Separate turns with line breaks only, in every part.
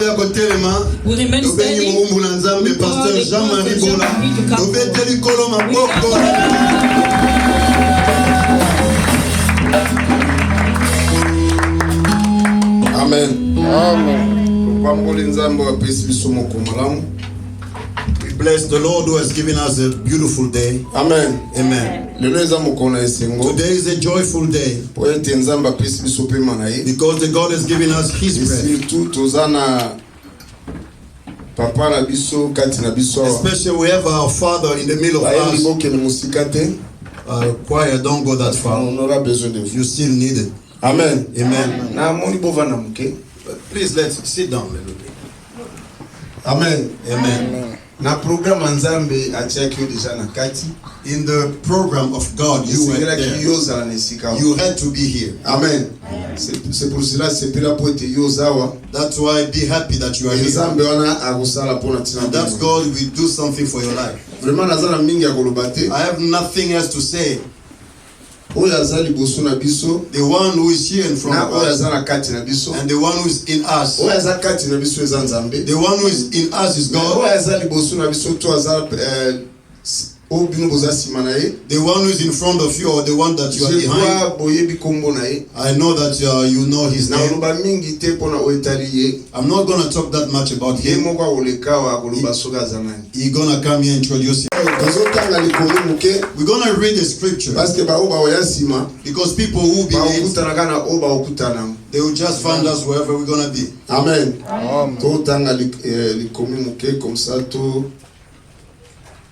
We remain standing.
Pasteur Jean-Marie Bola. Amen. We bless the Lord who has given us a beautiful day. Amen. Amen. Today is a joyful day because the God has given us His breath. Especially we have our Father in the middle of us. Choir, don't go that far. You still need it. Amen. Amen. Please let's sit down a little bit. Amen. Amen. Na program Nzambe achaki deja na kati. In the program of God, you were there. You had to be here. Amen. C'est pour cela c'est pour être yozawa. That's why be happy that you are here. Nzambe wana agusala pona tina. That's God will do something for your life. Vraiment nazana mingi ya kolobate. I have nothing else to say. The one who is here in front of us and the one who is in us. The one who is in us is God. The one who is in front of you or the one that you are behind. I know that you know his name. I'm not going to talk that much about him. He's going to come here and introduce him. We're going to read the scripture because people who be late, they will just find us wherever we're going to be. Amen.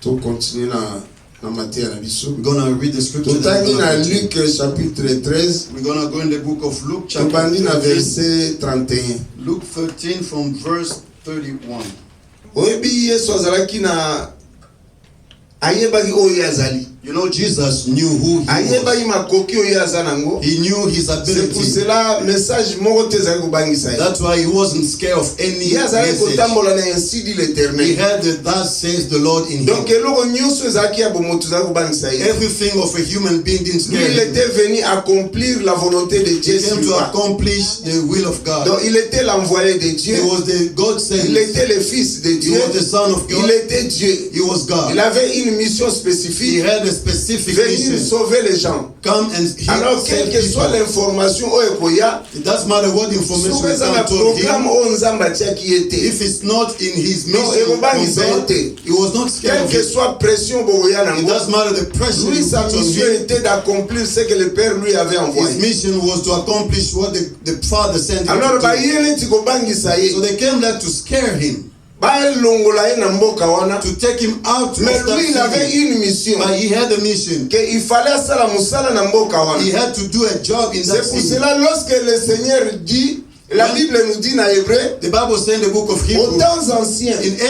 To continuer na matière na biso. We're going to read the scripture. Luc chapitre 13. We're going to go in the book of Luke chapter 13. Verset 31. Luke 13 from verse 31. Oyebi Yesu azalaki na ayebaki oyo azali. You know, Jesus knew who he was. He knew his ability. That's why he wasn't scared of any message. He had the "Thus says the Lord" in him. Everything of a human being didn't scare him. He came to accomplish the will of God. He was the God sent. He was the Son of God. He was God. He had a specific mission. Sauver les gens. Come and heal. Alors quelle que soit l'information it doesn't matter what information is told him. If it's not in his mission, he was not scared of it. It doesn't matter the pressure. His mission was to accomplish what the Father sent him to do. So they came there to scare him. To take him out of that city. But he had a mission. He had to do a job in that city. La Bible nous dit dans Hébreu, the Bible says in the book of Hebrews, in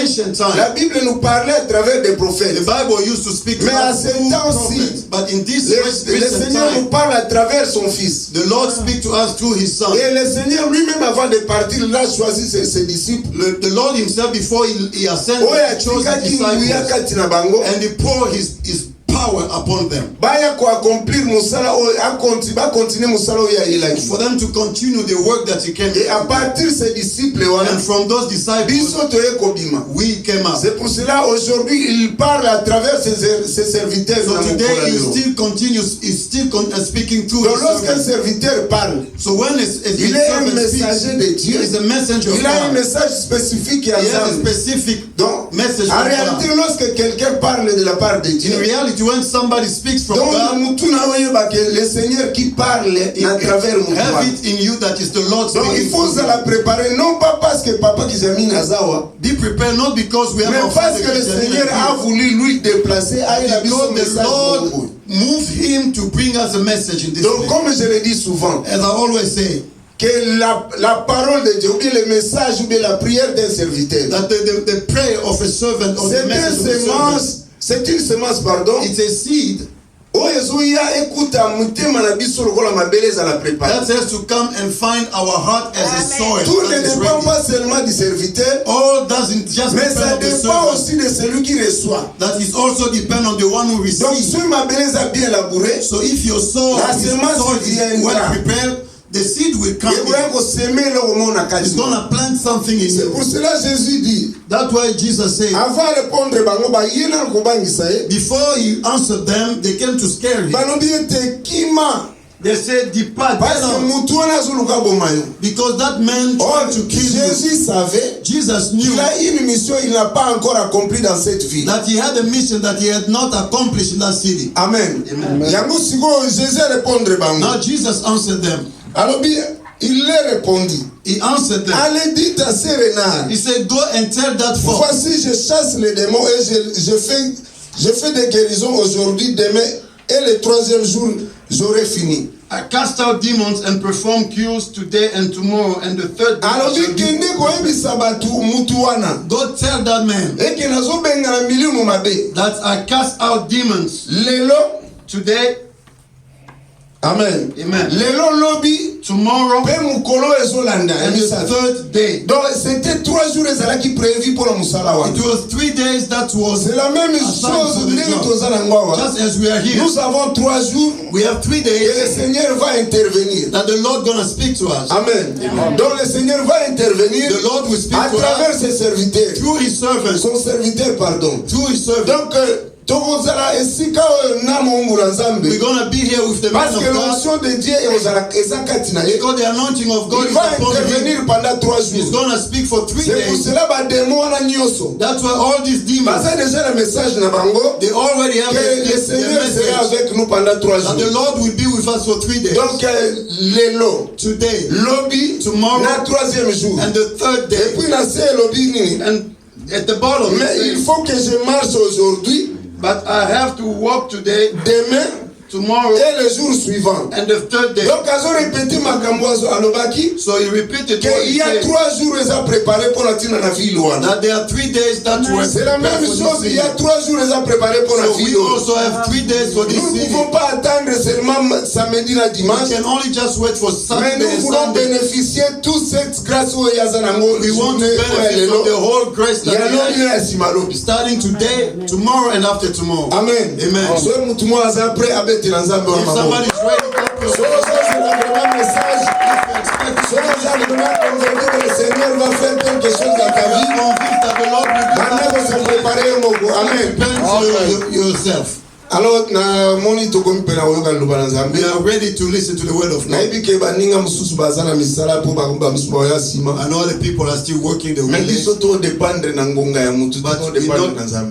ancient times, la Bible nous parlait à travers des prophètes. The Bible used to speak about prophets, but in this le Seigneur nous parle à travers son Fils. The Lord speaks to us through His Son. Et le Seigneur lui-même avant de partir, il a choisi ses disciples. The Lord Himself before He ascended, chose His disciples, and He poured His power upon them. For them to continue the work that He came to do. And from those disciples, we came up. So today He still continues, He's still speaking through His servant. So when a servant speaks, He is a messenger of God. He has a specific message from God. In reality, when somebody speaks from God, have it in you that is the Lord speaking. Be prepared not because we have a Father, because the Lord moved Him to bring us a message in this place. As I always say, que la parole de Dieu, ou bien le message, ou bien la prière d'un serviteur, that the prayer of a servant, or the message of a servant, c'est une semence, pardon. It's a seed. That has to come and find our heart as a soil. Tout ne dépend pas seulement du serviteur. All doesn't just depend on the servant. Aussi de celui qui reçoit. That is also depend on the one who receives. Donc, si ma beleza bien labourée, so if your soul is well prepared, the seed will come. It's going to plant something in you.
C'est pour cela Jésus dit.
That's why Jesus said.
Avant de répondre
before he answered them, they came to scare him. They said, depart. Because that man tried to kill you. Jesus knew
il n'a pas encore accompli dans cette vie.
That he had a mission that he had not accomplished in that city.
Amen.
Now Jesus answered them.
Il leur répondit.
He answered them.
Allez dites à ces renards.
He said, go and tell that fox.
Voici, je chasse les démons et je fais des guérisons aujourd'hui, demain, et le troisième jour, j'aurai fini.
I cast out demons and perform cures today and tomorrow, and the third day go tell that man that I cast out demons today.
Amen.
Amen.
Lelo lobby
tomorrow
and the
third day.
Donc c'était 3 jours qui prévu pour le musala.
It was 3 days that was.
C'est la même chose.
Just as we are here.
Nous avons 3 jours.
We have 3 days.
Et le Seigneur va intervenir.
That the Lord gonna speak to us.
Amen. Amen. Donc le Seigneur va intervenir.
The Lord will speak
à travers ses serviteurs.
Through his servants.
Son serviteur, pardon.
Through his servants.
Donc we're
gonna be here with the man of God. Because the anointing of God is upon him. He's gonna speak for 3 days. That's why all these demons, they already have the message that the Lord will be with us for 3 days.
Donc
today,
tomorrow,
and the third day. And at the bottom,
mais il faut que je marche aujourd'hui.
But I have to walk today,
demain,
tomorrow,
et le jour suivant.
And the third day.
Donc,
so he repeated
qu'il y a 3 jours à préparer pour la ville.
That there are 3 days that were.
C'est la même chose. Il y a 3 jours à préparer pour la ville.
We also have 3 days for this city.
Nous ne pouvons pas attendre seulement samedi et dimanche.
We can only just wait for Saturday.
Mais nous voulons bénéficier de toute cette grâce où il y a
we want to benefit from the whole grace that we have. Starting today, tomorrow, and after tomorrow.
Amen.
Amen.
So, if
somebody is ready to come to yourself.
Alors, we
are ready to listen to the word of God. I know the people are still working the way. But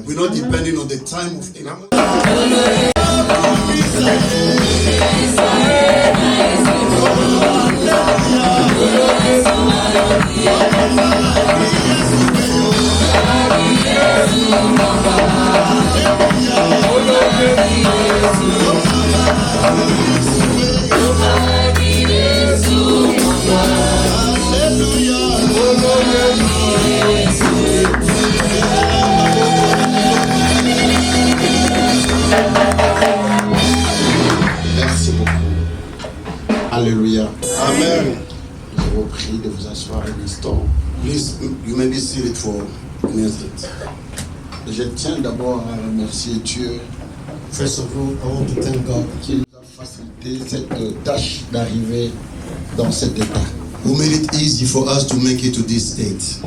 we're not depending on the time of anyone.
Merci beaucoup. Alléluia.
Amen.
Je vous prie de vous asseoir un instant.
Please, you may be seated for an instant.
Je tiens d'abord à remercier Dieu.
First of all, I want to thank God
qui nous a facilité cette tâche d'arriver dans cet état.
Who made it easy for us to make it to this state.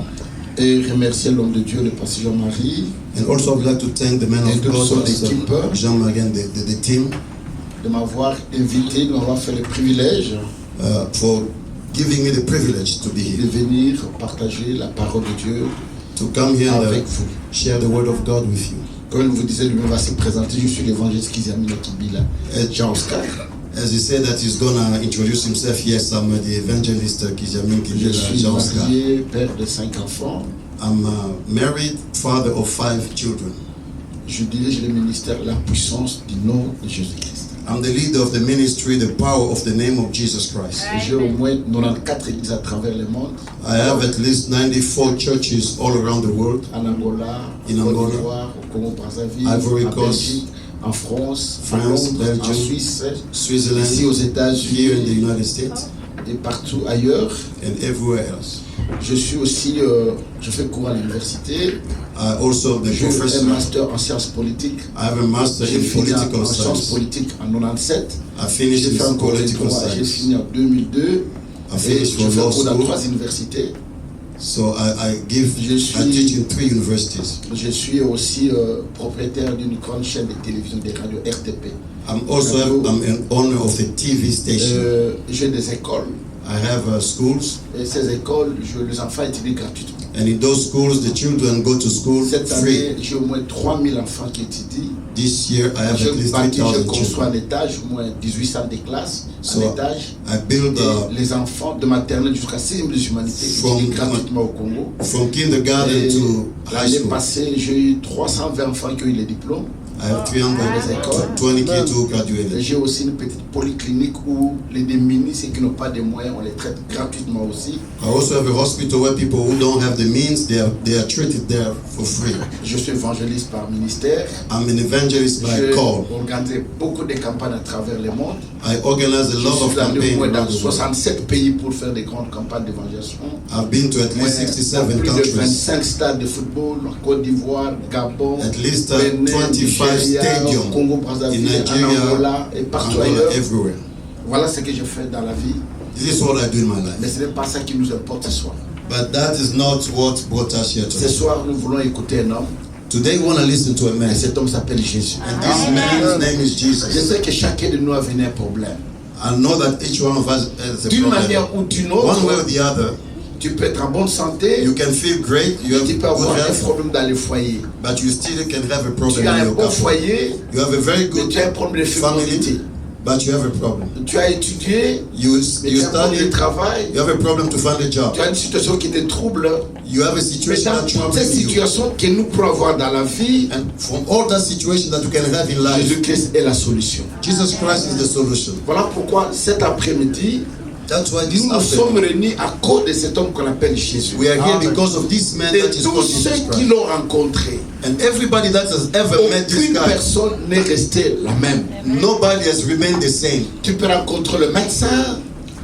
Et remercier l'homme de Dieu, le pasteur Jean-Marie.
And also I would like to thank the man of God, Jean-Marie and the team.
De m'avoir invité, de m'avoir fait le privilège.
For giving me the privilege to be here.
De venir partager la parole de Dieu.
To come here
avec vous.
Share the word of God with you.
Comme il vous disait, lui-même va se présenter. Je suis l'évangéliste Kizamina Kibila, Jean-Oscar.
As he said that he's gonna introduce himself, yes, I'm the evangelist Kijamin Kibila, Jean-Oscar.
Je suis marié, père de 5 enfants.
I'm married, father of 5 children.
Je dirige le ministère La Puissance du nom de Jésus-Christ.
I'm the leader of the ministry, the power of the name of Jesus Christ.
J'ai au moins 94 églises à travers le monde.
I have at least 94 churches all around the world.
En Angola,
in Angola,
au Congo-Brazzaville,
Ivory
en Belgique, en France,
Belgium,
en Suisse,
Switzerland,
ici aux États-Unis,
here in the United States,
et partout ailleurs.
And everywhere else.
Je suis aussi, je fais cours à l'université.
Also the
J'ai
professor.
un master en sciences politiques.
I have a master
J'ai
in
fini
political
en sciences
science.
politiques en 97.
I finished
J'ai fait
in
un cours de
political
droit. J'ai
science.
fini en 2002.
I
Et
finished
je
from
fais
law
cours dans
school.
3 universités.
So I teach in 3 universities.
Je suis aussi propriétaire d'une grande chaîne de télévision des radios RTP.
I'm an owner of a TV station.
J'ai des écoles.
I have schools.
Et ces écoles, les enfants étudient gratuitement.
And in those schools, the children go to school
Cette
free.
année, j'ai au moins 3000 enfants qui étudient.
This year, I have at least
Je
3,000
construis un
children.
étage, au moins 18 salles de classe,
So,
un étage.
I build
Et les enfants de maternelle jusqu'à 6e des humanités étudient gratuitement au Congo.
from kindergarten
Et
to high
l'année
school.
passée, j'ai eu 320 enfants qui ont eu les diplômes.
I have 320 kids who
Et
graduated.
j'ai aussi une petite polyclinique où les démunis, ceux qui n'ont pas de moyens, on les traite gratuitement aussi.
I also have a hospital where people who don't have the means, they are treated there for free.
Je suis évangéliste par ministère.
I'm an evangelist by
J'ai
call.
organisé beaucoup de campagnes à travers le monde.
I organize a
Je
lot of
suis allé au
campaigns
moins dans
around the world.
67 pays pour faire des grandes campagnes d'évangélisation.
I've been to at least 67
Plus de
countries.
25 stades de football, Côte d'Ivoire, Gabon,
At least
Bénin,
25
Nigeria,
stadiums
Congo,
in
Brazzaville,
Nigeria,
en Angola et partout
Angola,
ailleurs.
everywhere.
Voilà ce que je fais dans la vie.
This is what I do in my life.
Mais ce n'est pas ça qui nous importe ce soir.
But that is not what brought us here
Ce
today.
soir, nous voulons écouter un homme.
Today we want to listen to a man.
Et cet homme s'appelle Jésus.
And this man's name is
Je
Jesus.
sais que chacun de nous a vécu un problème.
I know that each one of us has a
D'une
problem.
manière ou d'une
One way or
autre,
the other,
tu peux être en bonne santé,
you can feel great, you have
tu peux
good
avoir un
health,
problème dans le foyer.
but you still can have a
Tu
problem
as
in
un
your
bon
couple.
foyer,
You have a very
mais
good
tu as un problème de fécondité.
family, but you have a problem.
Tu as étudié,
You
mais tu as un problème de
study,
travail.
you have a problem to find a job.
Tu as une situation qui te trouble.
You have a
Mais
situation
dans
that
toutes
troubles
ces
you.
situations que nous pouvons avoir dans la vie,
And from all that situation that you can have in life,
Jésus-Christ est la solution.
Jesus Christ is the solution.
Voilà pourquoi cet après-midi,
That's why this
nous nous sommes
afternoon,
réunis à cause de cet homme qu'on appelle Jésus.
we are here because of this man
Et
that is
tous
called Jesus
ceux qui
Christ.
l'ont rencontré,
And everybody that has ever met this
aucune
guy,
personne n'est restée la même.
nobody has remained the same.
Tu peux rencontrer le médecin,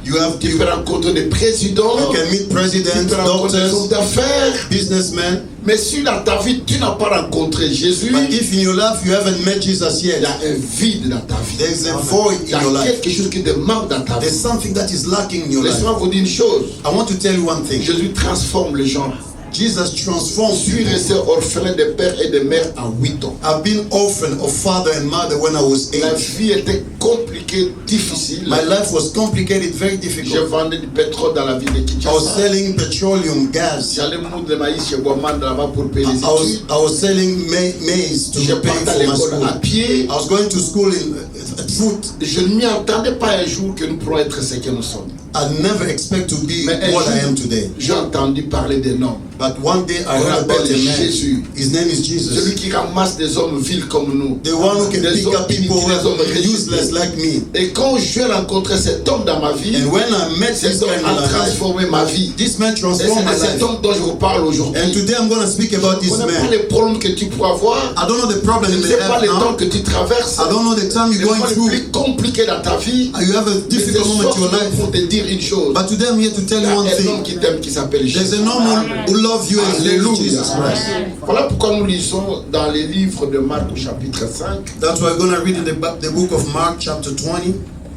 You
tu peux rencontrer des présidents,
can meet
tu
presidents,
peux rencontrer des hommes
doctors,
d'affaires,
businessmen,
mais si dans ta vie tu n'as pas rencontré Jésus,
but if in your life you haven't met Jesus
il y
yet,
a un vide dans ta vie.
there's a void
Il y
in your
a
life.
quelque chose qui te manque dans ta vie.
There's something that is lacking in your life.
Laisse-moi vous dire une chose.
I want to tell you one thing.
Jésus transforme les gens.
Jesus
Je
transforms
suis
people.
resté orphelin de père et de mère à 8 ans.
I've been orphan of father and mother when I was
La
8.
vie était compliquée, difficile.
My life was complicated, very
Je
difficult.
vendais du pétrole dans la ville de
I was
Kinshasa.
selling petroleum gas.
J'allais moudre le maïs chez Guaman là-bas pour payer les études.
I was selling maize
Je
to pay
partais à
for my
l'école
school.
à pied.
I was going to school at foot.
Je ne m'y attendais pas un jour que nous pourrons être ce que nous sommes.
I never expect to be
Mais un
what I am
jour,
today.
j'ai entendu parler d'un homme.
But one day I
On
heard about
l'appelle
a man.
Jésus.
His name is
Celui
Jesus.
qui ramasse des hommes vils comme nous.
The one who can
Des
pick
hommes
up people who
inutiles, des hommes
are useless
ridicules.
like me.
Et quand j'ai rencontré cet homme dans ma vie,
And when I met this
cet homme
guy in
a
my life,
transformé ma vie.
this man
Et
transformed my
c'est cet
life.
homme dont je vous parle aujourd'hui.
And today I'm going to speak about
Je
this
ne connais pas
man.
les problèmes que tu pourras avoir.
I don't know the problem
Je
you
ne
may
sais pas
have
les temps
now.
que tu traverses.
I don't know the time
Les
you're going
moments les
through.
plus compliqués dans ta vie.
You have a
Mais
difficult
ce
moment
soir,
in your life.
pour te dire une chose.
But today I'm here to tell
Il y
you
a
one
un homme
thing.
qui t'aime qui s'appelle
There's
Jésus.
an man who loves you and his name is
Alléluia.
Jesus Christ.
Voilà pourquoi nous lisons dans les livres de Marc au chapitre 5
That's why we're going to read in the book of Mark chapter 20,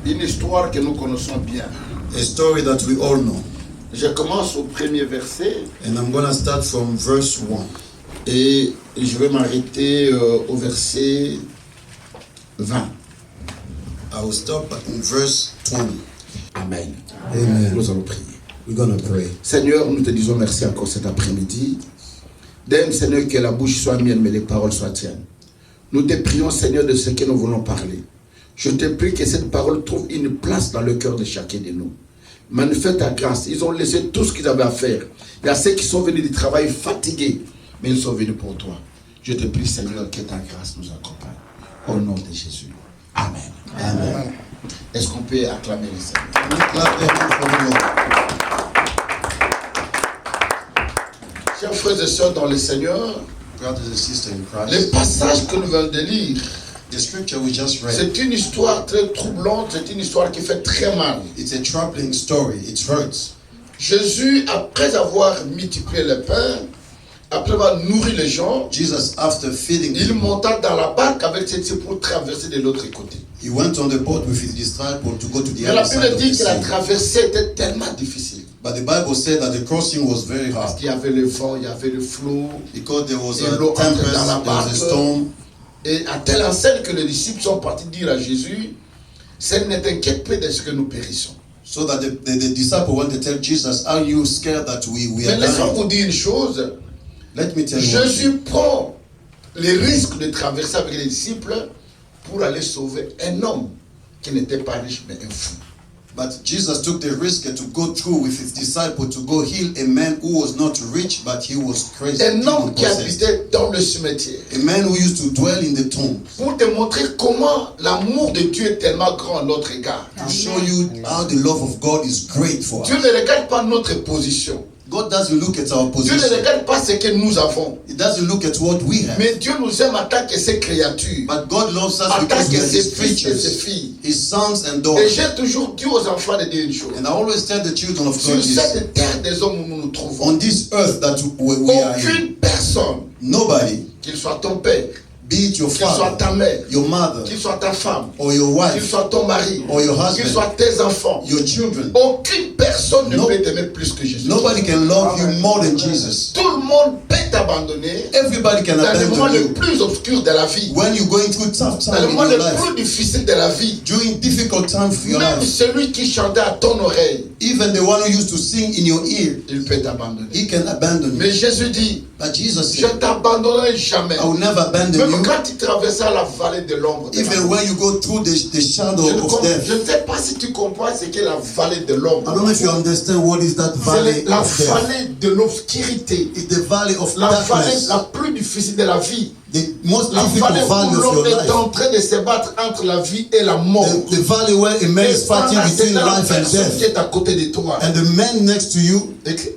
une histoire que nous connaissons bien.
a story that we all know.
Je commence au premier verset
And I'm going to start from verse 1.
et je vais m'arrêter au verset 20.
I will stop in verse 20.
Amen.
Amen.
Nous allons prier.
We're going to pray.
Seigneur, nous te disons merci encore cet après-midi. D'aime, Seigneur, que la bouche soit mienne, mais les paroles soient tiennes. Nous te prions, Seigneur, de ce que nous voulons parler. Je te prie que cette parole trouve une place dans le cœur de chacun de nous. Manifeste ta grâce. Ils ont laissé tout ce qu'ils avaient à faire. Il y a ceux qui sont venus du travail fatigués, mais ils sont venus pour toi. Je te prie, Seigneur, que ta grâce nous accompagne. Au nom de Jésus. Amen.
Amen.
Est-ce qu'on peut acclamer le Seigneur?
Clap your hands for the Lord.
Chers frères et sœurs dans le Seigneur,
Brothers and sisters in
le
Christ,
passage que nous venons de lire,
the scripture we just read,
c'est une histoire très troublante, c'est une histoire qui fait très mal.
it's a troubling story. It hurts.
Jésus, après avoir multiplié le pain, après avoir nourri les gens,
Jesus, after feeding
il
them,
monta dans la barque avec ses disciples pour traverser de l'autre côté.
he went on the boat with his disciples to go to the
Mais la
other side
Bible
of the
dit que la
sea.
traversée était tellement difficile.
But the Bible said that the crossing was very
Parce
hard
qu'il y avait le vent, il y avait le flot,
because there was
et
a
l'eau entrait
tempest,
dans la
there was
barque.
a storm.
Et à telle enseigne que les disciples sont partis dire à Jésus, Seigneur, ne t'inquiète pas de ce que nous périssons.
So that the disciple went to tell Jesus, are you scared that we
Mais
are
laissons
dying?
vous dire une chose.
Let me tell you one thing.
Jésus prend le risque de traverser avec les disciples pour aller sauver un homme qui n'était pas riche mais un fou.
But Jesus took the risk to go through with his disciple to go heal a man who was not rich, but he was crazy.
Un homme qui
Possessed.
habitait dans le cimetière.
A man who used to dwell in the tomb.
Pour te montrer comment l'amour de Dieu est tellement grand à notre égard.
To show you how the love of God is great for
Dieu
us.
ne regarde pas notre position.
God doesn't look at our
Dieu ne
position.
regarde pas ce que nous avons.
He doesn't look at what we have.
Mais Dieu nous aime en tant que ses créatures.
But God loves us
En tant
because
que
we are
ses
his
fils et ses
creatures,
filles.
his sons and
Et
daughters.
j'ai toujours dit aux enfants de dire une chose.
And I always tell the children of
Sur
God this.
cette terre des hommes où nous nous trouvons,
On this earth that we are in,
aucune personne,
nobody,
qu'il soit ton père,
be it your
qu'il soit
father,
ta mère,
your mother,
qu'il soit ta femme,
or your
qu'il
wife,
soit ton mari,
or your
qu'il
husband,
soit tes enfants,
your children,
aucune personne ne
No-
peut t'aimer plus que Jésus.
nobody can love you more than Jesus.
Tout le monde peut t'abandonner
Everybody can
dans les moments
abandon
les
you.
plus obscurs de la vie,
When you're going through tough
dans les
time in
moments
your
les
life,
plus difficiles de la vie.
during difficult time for your
Même
life,
celui qui chantait à ton oreille,
even the one who used to sing in your ear,
il peut t'abandonner.
he can abandon you.
Mais Jésus dit,
But Jesus
je
said,
t'abandonnerai jamais.
I will never abandon
Même
you.
quand tu traversas la vallée de l'ombre de la
Even
mort.
when you go through the shadow
Je
of death.
ne sais pas si tu comprends ce qu'est la vallée de l'ombre.
I don't know if you understand what is that valley
C'est la
of death.
vallée de l'obscurité.
It's the valley of
La vallée
darkness.
la plus difficile de la vie.
The most
La
difficult
vallée
valley
où
of your
l'homme est
life.
en train de se battre entre la vie et la mort.
The valley where a man
Et
is fighting
pendant
between
ce temps, la
life and
personne qui
death.
est à côté de toi.
And the man next to you,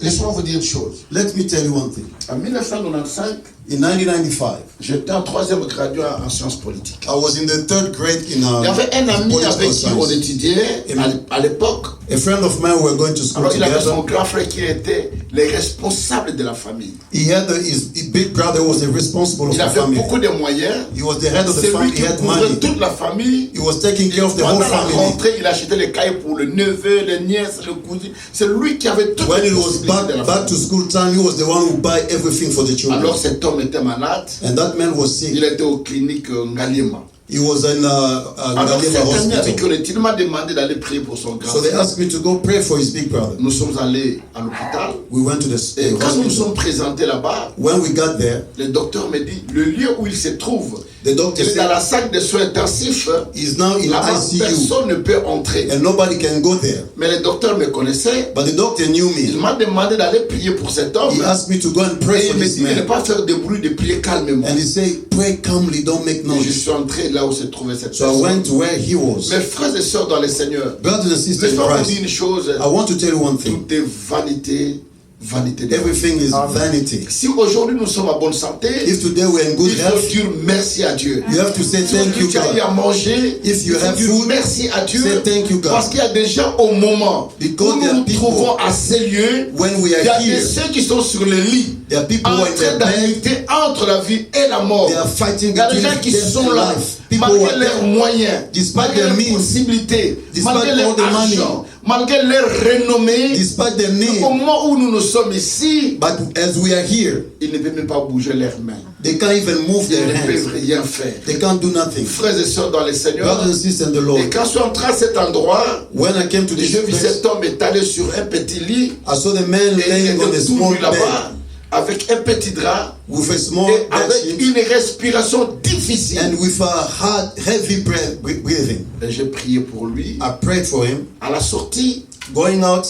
Laisse-moi vous dire une chose.
let me tell you one thing.
En 1995,
In 1995,
j'étais en troisième graduat en sciences politiques.
I was in the third grade in
Il y avait un ami
political
avec qui on
science.
étudiait à l'époque.
A friend of mine, we were going to school
Alors il avait
together.
son grand frère qui était le responsable de la famille.
He had his big brother was the responsible of
Il
the
avait
family.
beaucoup de moyens.
He was the head of the
C'est lui
family.
qui
He had
couvrait
money.
toute la famille.
He was taking care of the whole
Pendant la
family.
rentrée, il achetait les cahiers pour le neveu, les nièces, le cousin. C'est lui qui avait toutes
When
les
it was
possibilités de la
back to
famille.
school time, he was the one who buy everything for the children.
Alors cet homme était malade.
And that man was sick.
Il était aux cliniques Ngaliema.
He was in
Alors
Ngaliema
cet ami avec
hospital.
qui il m'a demandé d'aller prier pour son grand
So they
frère.
asked me to go pray for his big brother.
Nous sommes allés à l'hôpital.
We went to the
Et quand nous nous
hospital.
sommes présentés là-bas,
When we got there,
le docteur me dit, le lieu où il se trouve,
the doctor
il est dans
said
la salle de soins intensifs.
he's now in
Là-bas,
ICU
personne ne peut entrer.
and nobody can go there.
Mais le docteur me connaissait.
But the doctor knew
Il
me.
m'a demandé d'aller prier pour cet homme.
He asked me to go and pray
Et
for
il me
this
dit de ne
man.
pas faire de bruit, de prier calmement.
And he said, pray calmly, don't make
Et je
noise.
suis entré là où se trouvait cette
So I
personne.
went to where he was.
Mes frères et sœurs dans le Seigneur,
Brothers and sisters in
laisse-moi vous dire
Christ,
une chose.
I want to tell you one thing.
Tout est vanité, vanité de
Everything is vanity.
Si aujourd'hui nous sommes en bonne santé,
If today we're in good
il faut
health,
dire merci à Dieu.
you have to say
Si
thank you,
tu as eu à
God.
manger,
If you
il faut
have
dire
food,
merci à Dieu.
say thank you, God.
Parce qu'il y a des gens au moment
Because
où
there
nous
are
nous
people,
trouvons à ces lieux,
when we
il y a
are
des
here,
ceux qui sont sur le lit,
there are people
en
who are in
train
their bed,
d'habiter entre la vie et la mort.
they are fighting
Il y a des
between
gens qui
death
sont
and
là,
life. People who
malgré
are
leurs
there,
moyens,
despite
malgré
their
leurs
means,
possibilités,
despite
malgré
all
leur
the money,
argent, malgré leur renommée.
despite their
Au
name.
moment où nous nous sommes ici,
But as we are here,
ils ne peuvent même pas bouger leurs mains.
they can't even move
Ils
their
ne peuvent
hands.
rien faire.
They can't do nothing.
Frères et sœurs dans le Seigneur,
Brothers and sisters in the
et
Lord,
quand je suis entré à cet endroit,
when I came to this
je vis
place,
cet homme étalé sur un petit lit,
I saw the man
et il
laying on a
était tout
small
nu là-bas,
bed
avec un petit drap,
with a small
et
bed
avec
sheet
une respiration difficile.
and with a hard, heavy breathing.
Et j'ai prié pour lui.
I prayed for him.
À la sortie,
Going out,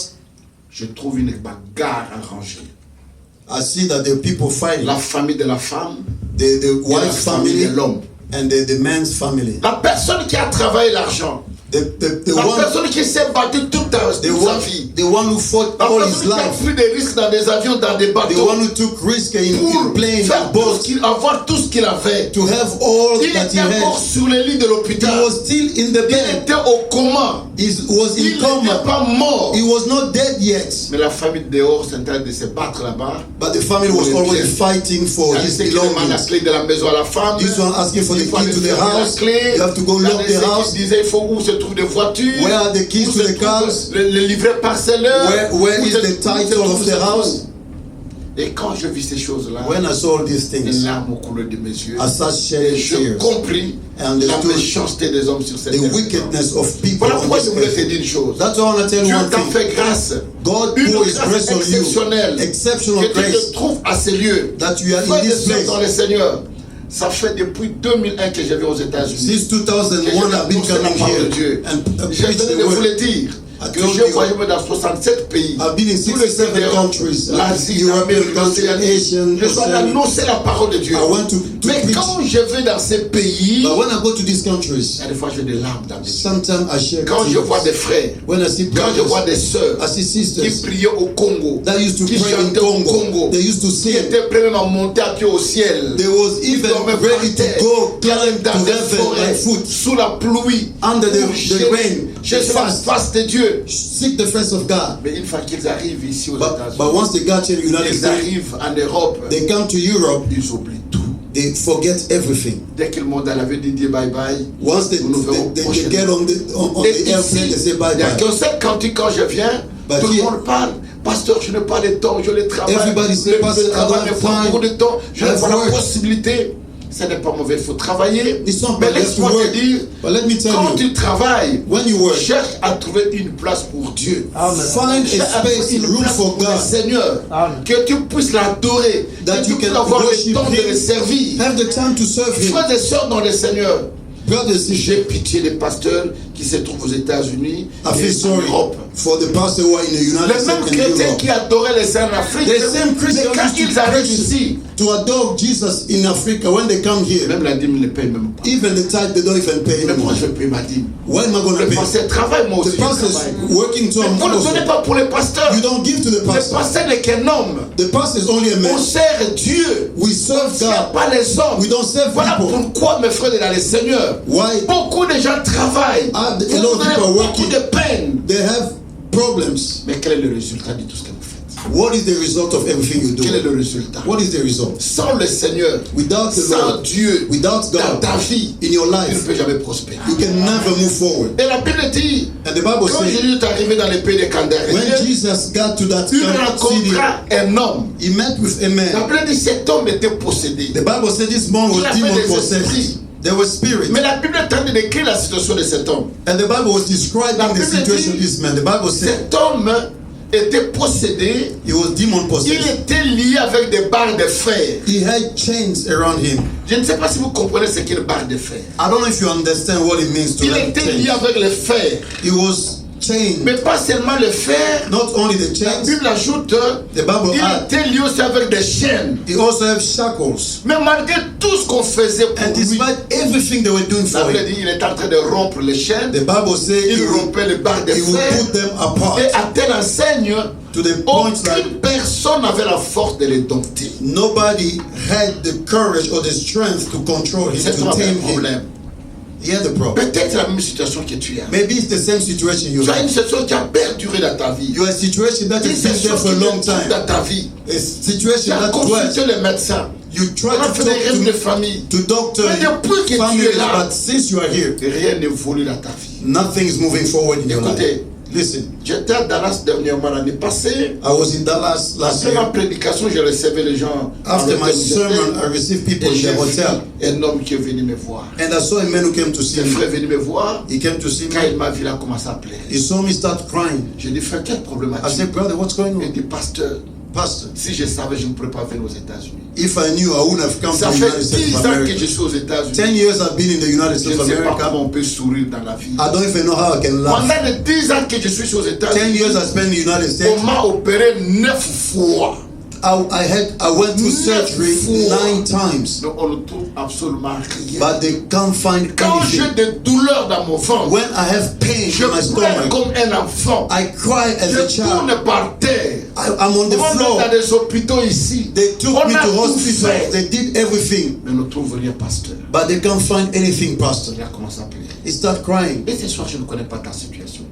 je trouve une bagarre arrangée.
I see that the people fighting.
La famille de la femme
The
et la
wife's
famille
family
de l'homme.
and the man's family.
La personne qui a travaillé l'argent,
The
la
one,
personne qui s'est battue toute sa vie,
the one who fought
la
all
personne
his
qui a
life,
pris des risques dans des avions, dans des
the
bateaux,
one who took risk in
pour
playing
faire
the
tout
boat,
ce avoir tout ce qu'il avait.
to have all
Il
that he
était encore
had.
sur le lit de
He
l'hôpital.
was still in the
Il
bed.
était au coma.
He was in coma.
Il n'était pas mort.
He was not dead yet.
Mais la famille dehors s'est en train de se battre là-bas.
But the family was already fighting for his
la
belongings.
clé de la maison à la femme.
This one asking for the key to the house.
You
have to go lock the house.
Disait il faut où se trouvent des voitures.
Where are the keys to the cars?
Le livret parcellaire.
Where is the title of the house?
Et quand je vis ces choses-là,
when I saw all these things,
les larmes ont coulé de mes yeux.
I started shedding
Je
tears.
compris la méchanceté des hommes sur cette terre.
The wickedness of people.
Voilà pourquoi je voulais te dire une chose.
That's all I want to tell you one
Dieu t'a
thing.
fait grâce.
God
Une
pour His
grâce
grace on you.
exceptionnelle.
Exceptional
Que tu
grace.
te trouves à ces lieux.
That you are
Frères
in
et
this
sœurs
place.
dans le Seigneur. Ça fait depuis 2001 que je vais aux États-Unis.
Since 2001, I've been coming here and
J'ai
preaching
venu
the
de vous
word.
le dire. Que j'ai voyagé dans 67 pays.
I've been in 67 countries.
L'Asie,
European
l'Amérique,
countries, Asian.
Je dois annoncer la parole de Dieu.
I want to
Mais
preach.
quand je vais dans ces pays,
But when I go to these countries,
il y a des fois j'ai des larmes dans mes yeux.
sometimes I share
Quand je vois des
tears.
frères,
When I see
quand je vois
brothers,
des sœurs
I see
qui
sisters
priaient au Congo,
that used to
qui
pray in
chantaient au
Congo.
Congo,
They used to
qui
sing.
étaient prêts même à monter à pied au ciel,
They was
qui
even
dormaient
ready
par terre,
to go
qui allaient
climb
dans
to
des
heaven
forêts,
by foot
sous la pluie,
under
pour
the
chercher
rain.
la
Fast.
face de Dieu.
Seek the face of God.
Mais une fois qu'ils arrivent ici aux
But
États-Unis,
once they got to the United
ils
States,
arrivent en Europe,
they come to Europe,
ils oublient tout.
they forget everything.
Dès qu'ils montent à la vie de Dieu, bye bye.
Once they get on the airplane, they say bye
Il y a
bye.
qu'un seul cantique quand je viens,
But
tout le
here-
monde parle. Pasteur, je n'ai pas le temps, je le travaille.
Everybody say, Pastor,
le
I
travail
don't
me prend
have
beaucoup de temps. Je n'ai
I've
pas la
worked.
possibilité. Ce n'est pas mauvais, il faut travailler.
It's not
Mais
bad, you have to
laisse-moi te
work.
dire,
But let me tell
quand
you,
tu travailles,
when you work,
cherche à trouver une place pour Dieu.
find
Cherche
a
à trouver
space,
une
room
place
for
pour le
God,
Seigneur.
Amen.
Que tu puisses l'adorer.
that
Que tu
you
puisses
can
avoir le
worship
temps de le
Him,
servir.
have the time to serve Him.
Frères et sœurs dans le Seigneur,
Brothers,
j'ai
sisters,
pitié des pasteurs qui se trouvent aux États-Unis
I
et
feel
en
sorry
Europe.
for the pastor who are in the United
Les mêmes
States and
chrétiens
Europe.
qui adoraient les saints en Afrique,
The same
mais
Christians
quand
used
ils
to
arrivent
preach
ici,
to adore Jesus in Africa. When they come here,
même la dîme ne paye même pas.
even the tithe they don't even pay
Mais moi
anymore.
je paye ma dîme.
Why am I going to
Le
pay?
pasteur travaille, moi aussi
The
je
pastor
travaille.
is working to
Mais vous ne donnez
also.
pas pour les pasteurs.
You don't give to the
Le
pastor.
pasteur n'est qu'un homme.
The pastor is only a
On
man.
sert Dieu.
We
On
serve
ne sert
God.
pas les hommes.
We don't serve
Voilà
people.
pourquoi mes frères dans le Seigneur,
Why?
beaucoup de gens travaillent.
A
Vous
lot of
avez
people are
beaucoup
working.
de peine.
They have problems.
Mais quel est le résultat de tout ce que vous faites?
What is the result of everything you
Quel est
do?
le résultat?
What is the result?
Sans le Seigneur,
Without the
sans
Lord,
Dieu,
without
dans
God
ta vie,
in your
tu ne
life,
peux jamais prospérer.
you can never move forward.
Et la Bible dit,
And the Bible
quand
says,
Jésus est arrivé dans le pays des Candariens,
when Jesus got to that
il
city,
rencontra un homme.
he met with a
La
man.
Bible dit cet homme était possédé.
The Bible said this man was
Il avait
demon
des
possessed.
esprits.
There was spirit.
Mais la Bible est en train de décrire la situation de cet homme.
And the Bible was describing
La
the
Bible
situation
dit-
of this man. The Bible said
Cet homme était possédé.
he was demon
Il
possessed.
était lié avec des barres de fer.
He had chains around him.
Je ne sais pas si vous comprenez ce qu'est une barre de fer.
I don't know if you understand what it means to
Il
have
était lié
chains.
avec le fer.
He was chained.
Mais pas seulement le fer.
Not only the
La
chains,
Bible ajoute,
the Bible
il
adds,
était lié aussi avec des chaînes.
he also have shackles.
Mais malgré tout ce qu'on faisait pour
And
lui,
despite everything they were doing
la
for
Bible
him,
dit il est en train de rompre les chaînes.
the Bible says
Il
he would,
rompait les barres de
he would
fer.
put them apart
Et à telle enseigne,
to the point that
aucune personne n'avait la force de les dompter.
nobody had the courage or the strength to control him,
C'est
to
un
tame him.
problème.
He had the problem.
Peut-être la même situation que tu as.
Maybe it's the same situation you
Tu as une
have.
situation qui a perduré dans ta vie.
You are a situation that
Une
has been there
situation
for a
qui
long
est toute
time.
dans ta vie.
A
Tu
situation
as
that
consulté
dwells.
les médecins.
You try
On a
to
fait des
talk
rêves de famille.
to doctor
Mais depuis que tu
families,
es là,
but since you are here,
rien n'évolue dans ta vie.
nothing is moving forward in your life.
Écoutez,
Listen,
j'étais à Dallas dernièrement l'année passée.
I was in Dallas last
Après ma
year.
prédication, j'ai recevais les gens.
After
en
my
hôtel où j'étais.
sermon, I received people
Et
in
j'ai
the hotel.
vu un homme qui est venu me voir.
And I saw a man who came to see
Le frère est
me.
venu me voir.
He came to see
Quand
me.
il m'a vu, il a commencé à pleurer.
He saw me start crying.
J'ai dit, frère, quel problème
I
as-tu?
said, brother, what's going
Il
on?
dit, pasteur,
Pastor,
si je savais, je ne pourrais pas venir aux États-Unis.
if I knew, I wouldn't have come to
Ça
the
fait
United States
10
of
ans que
America.
je suis aux
10
États-Unis.
years I've been in the United
Je
States
ne
of
sais pas
America.
comment on peut sourire dans la vie.
I don't even know how I can laugh.
Pendant les 10 ans que je suis aux
10
États-Unis,
years I spent in the United
on
States.
m'a opéré 9 fois.
I went to surgery 9 times,
Donc on ne trouve absolument rien.
but they can't find
Quand j'ai
anything.
des douleurs dans mon ventre,
When I have pain
je
in my
pleure
stomach,
comme un enfant.
I cry as a
Je
child.
tourne par terre.
I'm on the
On est
floor.
dans des hôpitaux ici.
They took
On
me
a
to
tout
hospital.
fait.
They did everything,
Mais on ne trouve rien, pasteur.
but they can't find anything, Pastor.
Il a commencé à pleurer.
He started crying.
Et ce soir, je ne connais pas ta situation.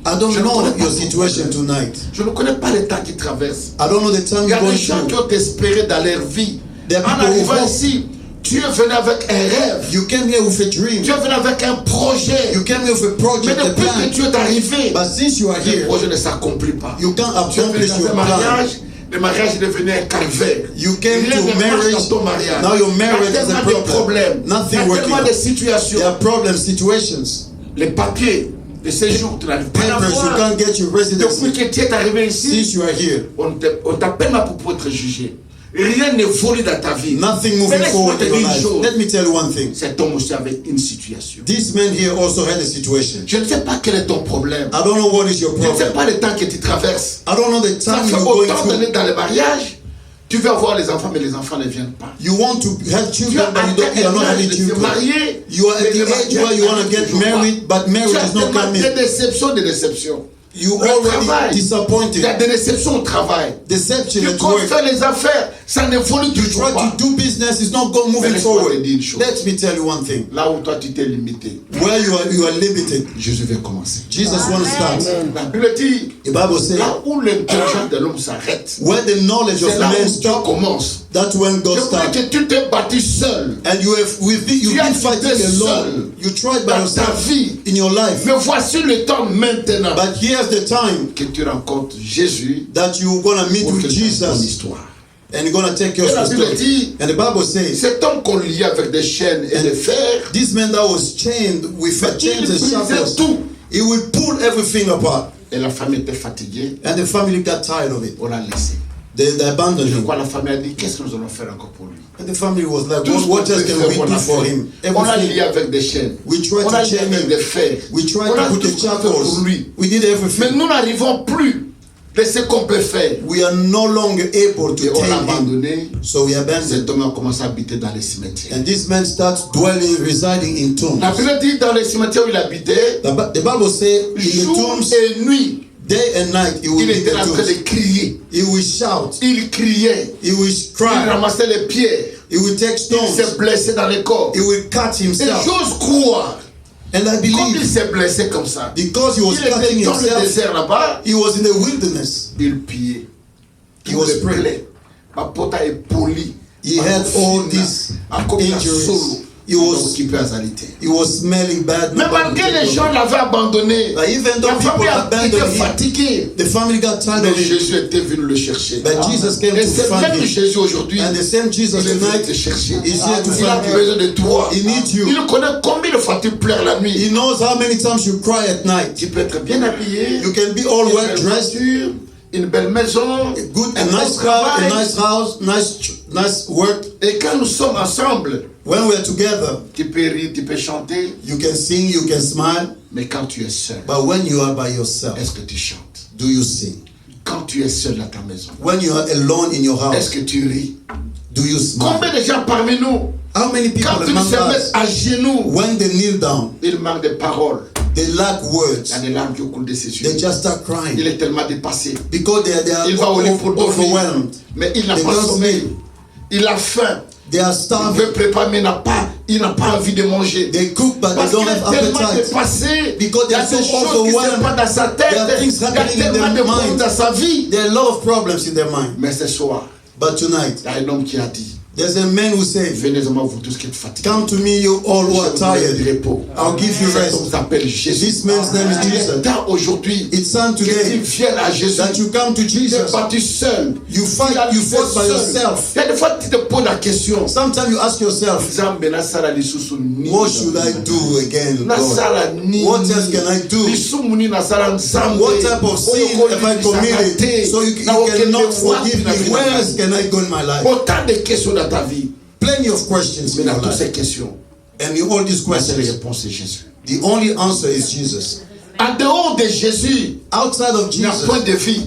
I don't know your situation tonight.
Je ne connais pas les temps qui traversent.
I don't know the time
Il y a
you're
des
going
gens qui
through.
ont espéré dans leur vie.
There are
En
people who
arrivant
hope.
ici, tu es venu avec un rêve.
You came here with a dream.
Tu es venu avec un projet.
You came here with a
Mais
project, a
depuis
plan.
que tu es arrivé,
But since you are
le
here,
projet ne s'accomplit pas.
you can't
Tu es venu
accomplish
dans
your
un
plan.
mariage, le mariage est devenu un calvaire.
You came
Rien
to
ne marche
marriage.
dans ton mariage.
Now your marriage
Il y a
is a
tellement de
problem.
problèmes. Il y
Nothing
a
working
tellement
out.
de situations.
There are problem situations.
Les papiers de séjour, tu n'arrives pas à
Papers, you
avoir.
can't get your
Depuis
residency.
que tu es arrivé ici,
Since you are here,
on t'appelle là pour être jugé. Rien n'évolue dans ta vie.
nothing
Mais
moving
laisse-moi
forward
te
in your
dire une
life.
chose.
Let me tell you one thing.
Cet homme aussi avait une situation.
This man here also had a situation.
Je ne sais pas quel est ton problème.
I don't know what is your
Je ne sais
problem.
pas le temps que tu traverses.
I don't know the
Ça
time
fait
you're going
autant
through.
d'années dans le mariage. Tu veux avoir les enfants, mais les enfants ne viennent pas.
You want to have
Tu
children,
as
but
atteint
you are not
un âge
having
de se
children.
marier.
You are at
mais
the
le
age
mariage
where you want to
n'arrive
get
toujours pas.
married, but
Tu
marriage
as
is not
tellement
coming.
de déceptions, de déceptions.
You
Le
already
travail. Il y
disappointed.
a des déceptions au travail.
Deception
Tu
at
comptes
work.
faire les affaires, ça n'évolue
You
toujours
try
pas.
to do business, it's not going
Mais
moving
laisse-moi te
forward.
dire une chose.
Let me tell you one thing.
Là où toi tu t'es limité,
Where you are limited,
Jésus va commencer.
Jesus wants to start.
La Bible dit,
The Bible says,
là où l'intelligence de l'homme s'arrête,
where the knowledge of
c'est là
man
où Dieu
stops,
commence.
that's when
Je
God
crois
starts.
que tu t'es battu seul
And you've
Tu as
been fighting
été seul
alone. You tried by
dans ta
yourself
vie.
in your life.
Mais voici le temps maintenant
But here's the time
que tu rencontres Jésus
that you're going to meet
pour
with
te faire ton
Jesus
histoire.
and you're going to take your
Et la Bible
story.
dit,
And the Bible says,
cet homme qu'on liait avec des chaînes et des fers,
this man that was chained with
il
chains and
brisait
shackles,
tout.
he would pull everything apart.
Et la famille était fatiguée,
And the family got tired of it.
on l'a laissé.
They abandoned
Je
him.
crois la famille a dit, qu'est-ce que nous allons faire encore pour lui?
And the family was like,
Tout ce
what
qu'on
else
peut
can
faire,
we
on
do
l'a
for
fait.
him?
On l'a
Everything.
lié avec des chaînes.
We tried
On l'a
to
lié
chain
avec
him.
des fers.
We tried
On a
to put
tout
the
fait pour
shackles.
lui.
We did
Mais
everything.
nous n'arrivons plus de ce qu'on peut faire.
We are no longer able
Et
to
on l'a
tame him.
abandonné.
So we abandoned.
Cet homme a commencé à habiter dans les cimetières.
And this man starts dwelling, residing in tombs.
La Bible dit dans les cimetières où il habitait,
The Bible says in the
jour
tombs,
et nuit,
day and night, he will
il
be in
était
the
en train
tombs.
de crier.
He will shout.
Il criait.
He will
Il
cry.
ramassait les pierres.
He will take
Il
stones.
s'est blessé dans le corps.
He will cut
Et
himself.
j'ose croire,
And I
comme il
believe
s'est blessé comme ça,
because he was
il était
cutting
dans le
himself,
désert là-bas,
he was in the wilderness.
il pillait.
He was praying.
Ma porte est polie.
He had all these injuries. He was smelling bad.
Mais malgré les gens l'avaient abandonné,
But even though
la
people
famille a été
abandoned him,
fatiguée.
the family got tired
Mais
of it.
Jésus était venu le chercher.
But Jesus came
Et
to
c'est
find
même
him.
Jésus aujourd'hui.
And the same Jesus
Il est venu
tonight
te chercher.
is here to
Il a
find you.
besoin de toi.
He needs you.
Il connaît combien de fois tu pleures la nuit.
He knows how many times you cry at night.
Tu peux être bien habillé.
You can be all
une
well
belle
dressed,
voiture, une belle maison,
good, a
un
nice
bon
car, a
travail.
nice house, nice work.
Et quand nous sommes ensemble,
When we're together,
tu peux rire, tu peux chanter.
you can sing, you can smile.
Mais quand tu es seul,
But when you are by yourself,
est-ce que tu chantes?
do you sing?
Quand tu es seul à ta maison,
When you are alone in your
est-ce
house,
que tu ris?
do you smile?
Combien de gens parmi nous,
How many people
quand ils
among
se mettent
us,
à genoux,
when they kneel down,
ils manquent de paroles.
they lack
Il y a
words,
des larmes qui coulent de ses yeux.
they just start
Il
crying
est tellement dépassé.
because they
Il va au lit
are
pour dormir.
overwhelmed.
Mais il n'a
They
pas
don't
sommeil.
sleep.
Il a faim.
They are
Il
starving.
veut préparer, mais il n'a pas envie de manger.
They cook, but they
Parce
don't
qu'il est
have
tellement
appetite.
dépassé.
Because
Il y a
they are
des
so
choses qui ne
overwhelmed.
sont pas dans sa tête.
There are things
Il y a
happening in
tellement de
their
problèmes
mind.
dans sa vie.
There are a lot of problems in their mind.
Mais ce soir,
But tonight,
il y a un homme qui a dit,
there's a man who says,
venez à moi vous tous qui êtes fatigués.
come to me, you all who are
Je vous donne
tired.
du repos.
I'll give you
Cet homme
rest.
s'appelle Jésus.
This man's name is
Il est
Jesus.
temps aujourd'hui
It's time
que tu
today
viennes à Jésus.
that you come to
Tu es
Jesus.
battu seul.
You fight, you fought by yourself.
Il y a des fois tu te poses la question.
Sometimes you ask yourself,
Nzambe nasala lisusu nini?
what should I do again, God?
Nasala nini?
What else can I do?
Lisumu nini nasala nzambe?
What type of sin have I committed so you cannot forgive me? Where else can I go in my life?
Autant de questions dans ta vie.
Plenty of questions
Mais
in
dans
your
toutes ces
life.
questions,
And in all these
la seule
questions,
réponse est Jésus.
the only answer is Jesus.
En dehors de Jésus,
Outside of
il n'y a point
Jesus,
de vie.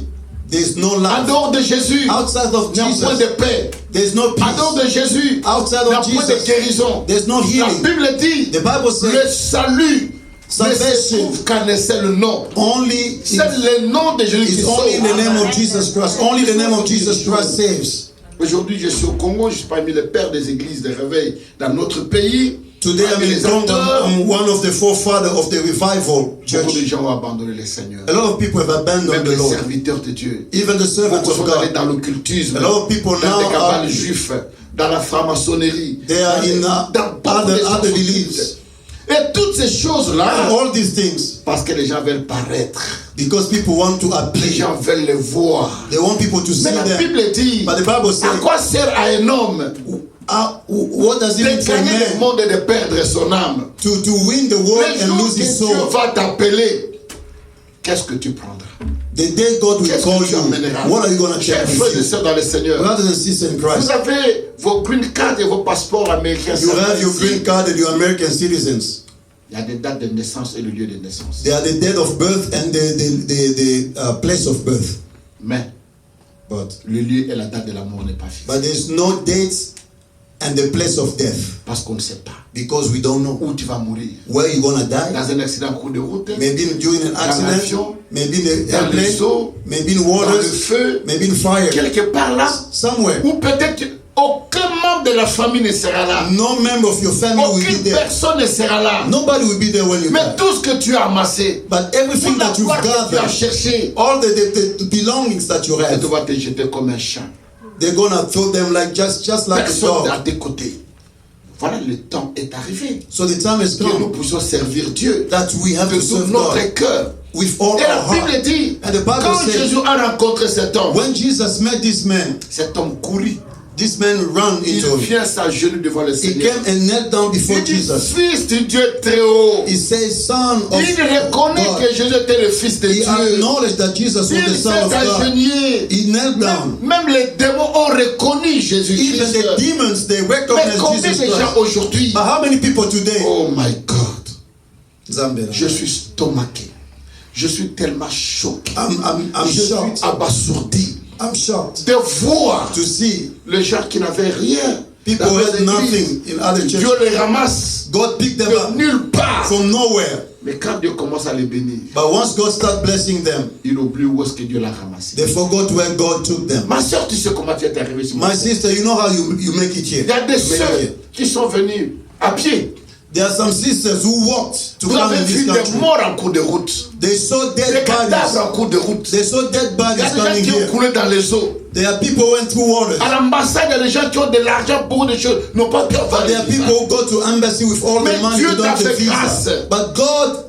there's no
En
life.
dehors de Jésus,
Outside of
il n'y a point de
Jesus,
paix.
there's no
En dehors
peace.
de Jésus,
Outside
il n'y a
of
point de
Jesus,
guérison.
there's no
La
healing.
Bible dit,
The Bible
le
says
salut ne se
salvation
trouve qu'en un seul nom.
only
C'est le nom de Jésus qui
is only in the
sauve.
name of Jesus Christ. Only the name of Jesus Christ saves.
Aujourd'hui, je suis au Congo, je suis parmi les pères des églises de réveil dans notre pays.
Today I'm in Congo. I'm one of the forefathers of the revival church.
Beaucoup de gens ont abandonné le Seigneur.
A lot of people have abandoned
Même
the
les
Lord.
serviteurs de Dieu.
Even the servants
Beaucoup
of
sont allés
God.
dans l'occultisme,
A lot of people
dans
now
les cabales
are
juifs, dans la franc-maçonnerie,
they are in
dans beaucoup de
other
sens
beliefs.
occultes. Et toutes ces choses-là,
All these things
parce que les gens veulent paraître,
because people want to
les
appear.
gens veulent les voir.
They want people to see
Mais la
them.
Bible dit,
But the Bible
à
says,
quoi sert à un homme
what does it
de
mean for a
gagner le
man
monde et de perdre son âme?
to win the world
Le
and
jour
lose
que
his
Dieu
soul?
va t'appeler, qu'est-ce que tu prendras?
The day God will
Qu'est-ce
call
que tu
you,
amèneras?
what are you going to
Chers
take
frères et
with you?
sœurs dans le Seigneur,
Brothers and sisters in
vous
Christ,
avez vos green cards et vos passeports américains.
you have your
ici.
green card and your American citizens.
Il y a des dates de naissance et le lieu de naissance.
They are the date of birth and the place of birth.
Mais
But
le lieu et la date de la mort n'est pas fixe.
there's no date and the place of death
Parce qu'on ne sait pas
because we don't know
où tu vas mourir.
where you're going to die.
Dans un accident en cours de route,
Maybe during an accident,
l'avion,
maybe in the
dans les
airplane,
eaux,
maybe in
dans le
waters,
feu,
maybe in fire,
quelque part là,
somewhere.
ou peut-être aucun membre de la famille ne sera là.
No member of your family will
Aucune
be there.
personne ne sera là.
Nobody will be there when you
Mais
die.
tout ce que tu as amassé,
But everything
tout
that you've
l'avoir que tu as
gathered,
cherché,
all the belongings that you
tu
have,
dois te jeter comme un chat.
they're gonna throw them like just like a
Personne à
dog.
tes côtés. Voilà, le temps est arrivé.
So the time has
Que nous
come
puissions servir Dieu
that we have
de
to
tout
serve
notre
God
cœur.
with all
Et
our
la Bible
heart.
dit,
And the Bible
quand
says,
Jésus a rencontré cet homme
when cet
homme courut.
this man ran
Il
into him.
vient s'agenouiller devant le
He
Seigneur.
came and knelt down before
Il dit,
Jesus.
fils du Dieu très haut.
He says, Son of
Il reconnaît
God.
que Jésus était le fils de
He
Dieu.
acknowledged that Jesus was
Il
the Son
s'est
of God.
agenouillé.
He knelt down.
Même les démons ont reconnu
Even
Jésus-Christ.
the demons, they
Mais
recognize
combien
Jesus
de gens
Christ.
aujourd'hui?
But how many people today?
Oh my God.
Zambia.
Je suis stomaqué. Je suis tellement choqué.
I'm
Je
shocked.
suis abasourdi
I'm shocked
de voir
to see
les gens qui n'avaient rien.
people
dans
who
les
had
églises.
nothing in other
Dieu
churches.
les ramasse
God picked them
de
up
nulle part.
from nowhere.
Mais quand Dieu commence à les bénir,
But once God started blessing them,
il oublie où est-ce que Dieu l'a ramassé.
they forgot where God took them.
Ma soeur, tu sais comment tu es arrivé sur
My sister, you know how you make it here.
Il y a des
You make
sœurs
it here.
qui sont venues à pied.
There are some sisters who walked to
Vous
come
avez
in
vu
this
des
country.
morts en cours de route.
They saw
Des
dead
cadavres
bodies.
en cours de route.
They saw dead
Il y
bodies
a des gens
coming
qui ont
here.
coulé dans les eaux.
There are people who went through waters.
À l'ambassade, il y a des gens qui ont de l'argent, beaucoup de choses, n'ont pas pu avoir
But there are
les visas.
people who go to embassy with all
Mais
the money
Dieu
to don't
t'a
have the
fait grâce.
visa. But God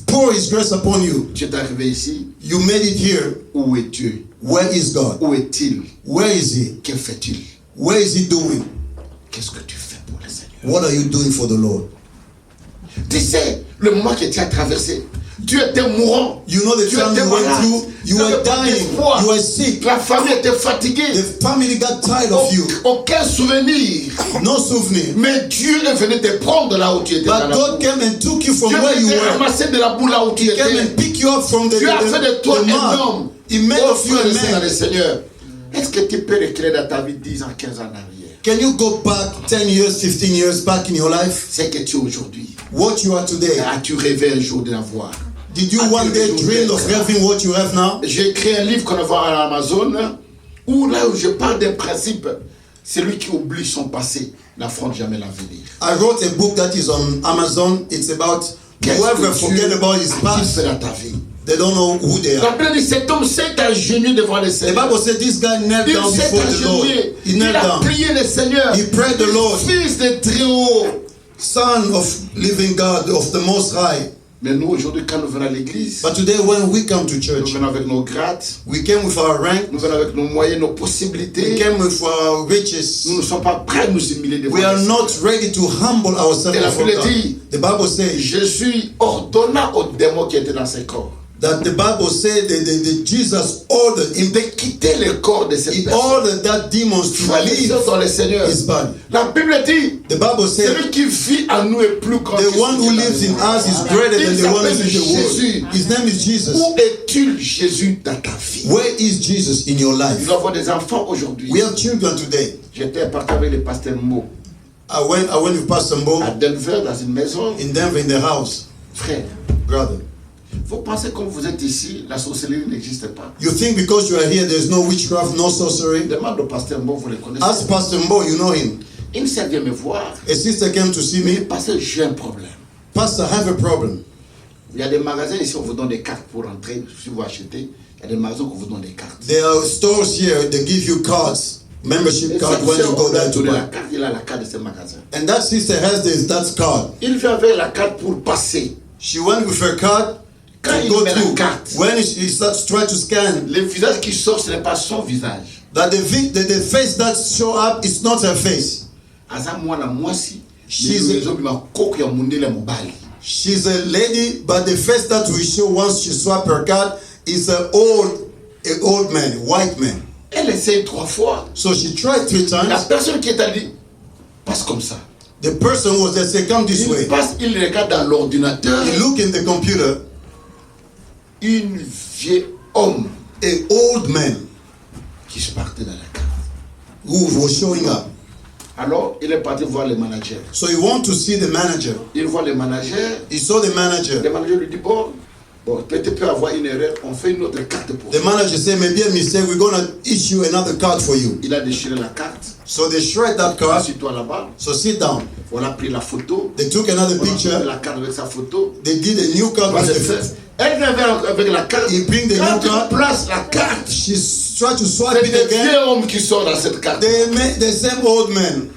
pour His grace upon you.
Tu es arrivé ici.
You made it here.
Où est Dieu?
Where is God?
Où est-il?
Where is He?
Que fait-il?
Where is He doing?
Qu'est-ce que tu fais pour le Seigneur?
What are you doing for the Lord?
Tu sais, le moment que tu as traversé, tu étais mourant.
You know the
Tu
time
étais
you went
malade.
through. You
Tu
were
n'avais pas
dying.
d'espoir.
You were sick.
La famille était fatiguée.
The family got tired of you.
Aucun souvenir.
No souvenir.
Mais Dieu est venu te prendre là où tu étais.
But God came and took you from
Dieu
where you
t'a
were.
ramassé de la boue là où tu
He came
étais.
and picked you up from the
Dieu a fait de toi un
mud.
homme.
He made
Oh,
of you
frère
a
et sœur dans le
man.
Seigneur. Est-ce que tu peux reculer dans ta vie 10 ans, 15 ans en arrière?
Can you go back 10 years, 15 years back in your life?
C'est que tu es aujourd'hui.
What you are today?
As-tu rêvé un jour de l'avoir?
Did you
As-tu
one day
rêvé
dream of
d'être?
having what you have now?
J'ai écrit un livre qu'on va voir à Amazon, où là où je parle des principes. Celui qui oublie son passé n'affronte jamais l'avenir.
I wrote a book that is on Amazon. It's about whoever forget about his
Qu'est-ce
past.
fait dans ta vie?
They don't know who they
La
are.
Bible dit cet homme s'est agenouillé devant le
The
Seigneur.
Bible said this guy knelt
Il
down
s'est
before the Lord.
agenouillé.
He
Il
knelt
a
down.
prié le Seigneur.
He prayed the Lord.
Fils de très haut.
Son of living God, of the Most High.
Mais nous aujourd'hui quand nous venons à l'église,
But today when we come to
nous
church,
venons avec nos grades,
we came with our rank,
nous venons avec nos moyens, nos
we
possibilités.
came with our riches.
Nous ne sommes pas prêts à nous humilier devant
We are
le
not
Seigneur.
ready to humble ourselves
Et la
before
Bible
God.
dit,
The Bible says
Jésus ordonna aux démons qui étaient dans ses corps
that the Bible said that Jesus ordered him,
de quitter le corps de cette
he
personne.
ordered that demons to
Frères et
leave
sœurs dans le Seigneur.
his body.
La Bible dit,
The Bible said
celui qui vit en nous est plus grand que
the one who
celui qui est
lives in
dans
us is
nous.
greater than
Il
the one who
s'appelle
is in the
Jésus.
world. His name is Jesus.
Où est-il Jésus dans ta vie?
Where is Jesus in your life?
Nous avons des enfants aujourd'hui.
We have children today.
J'étais parti avec le pasteur Mo
I went with Pastor Mbo
à Denver dans une maison.
in Denver in the house.
Frère,
Brother,
vous pensez comme vous êtes ici, la sorcellerie n'existe pas.
you think because you are here there's no witchcraft, no sorcery?
Demande au pasteur Mo, vous le connaissez.
Ask Pastor Mbo, you know him.
Une sœur vient me voir.
A sister came to see me.
Parce que j'ai un problème.
Pastor, I have a problem.
Il y a des magasins ici, on vous donne des cartes pour entrer. Si vous achetez, il y a des magasins qui vous donnent des cartes.
There are stores here that give you cards, membership card when you go there to buy.
La carte, il a la carte de ce magasin.
And that sister has that card.
Il vient avec la carte pour passer.
She went with her card
Quand
to
il
go
met la
through.
carte,
When she starts trying to scan,
le visage qui sort, ce n'est pas son visage.
that the face that show up is not her face. She's a lady, but the face that we show once she swap her card is an old man, white man.
Elle essaye 3 fois.
So she tried 3
La
times.
personne qui est allée passe comme ça.
The person was there say, come this way.
Il regarde dans l'ordinateur.
He look in the computer.
Une vieille homme,
An old man
qui se partait dans la carte.
who was showing up.
Alors, il est parti voir le manager.
So he want to see the manager.
Il voit le manager.
He saw the manager.
Le manager lui dit, bon, peut-être peut avoir une erreur, on fait une autre carte pour
The manager said, maybe a mistake, we're going to issue another card for you.
Il a déchiré la carte.
So they shred that card.
Assieds-toi là-bas.
So sit down.
On a pris la photo.
They took another
On a pris
picture.
la carte avec sa photo.
They did a new card with the
Elle vient avec la carte.
He bring the
Quand
new
tu
card.
places la carte,
She's tried to swipe
c'est
it
des
again.
vieux hommes qui sont dans cette carte.
They met the same old man.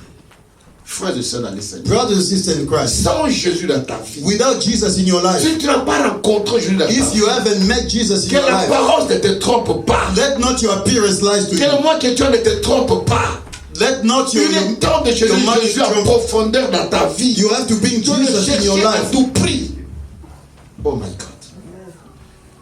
Frères et sœurs dans le Seigneur.
Brothers and sisters in Christ.
Sans Jésus dans ta vie.
Without Jesus in your life.
Si tu n'as pas rencontré Jésus dans ta
If you
vie.
haven't met Jesus in
Que
your
la
life.
parole ne te trompe pas.
Let not your appearance lie to
Que
you.
le mot que tu as ne te trompe pas.
Let not
Il est temps de chercher Jésus en profondeur dans ta vie.
You have to bring
Tu dois le
Jesus in your
chercher à
life.
tout prix. Oh my God.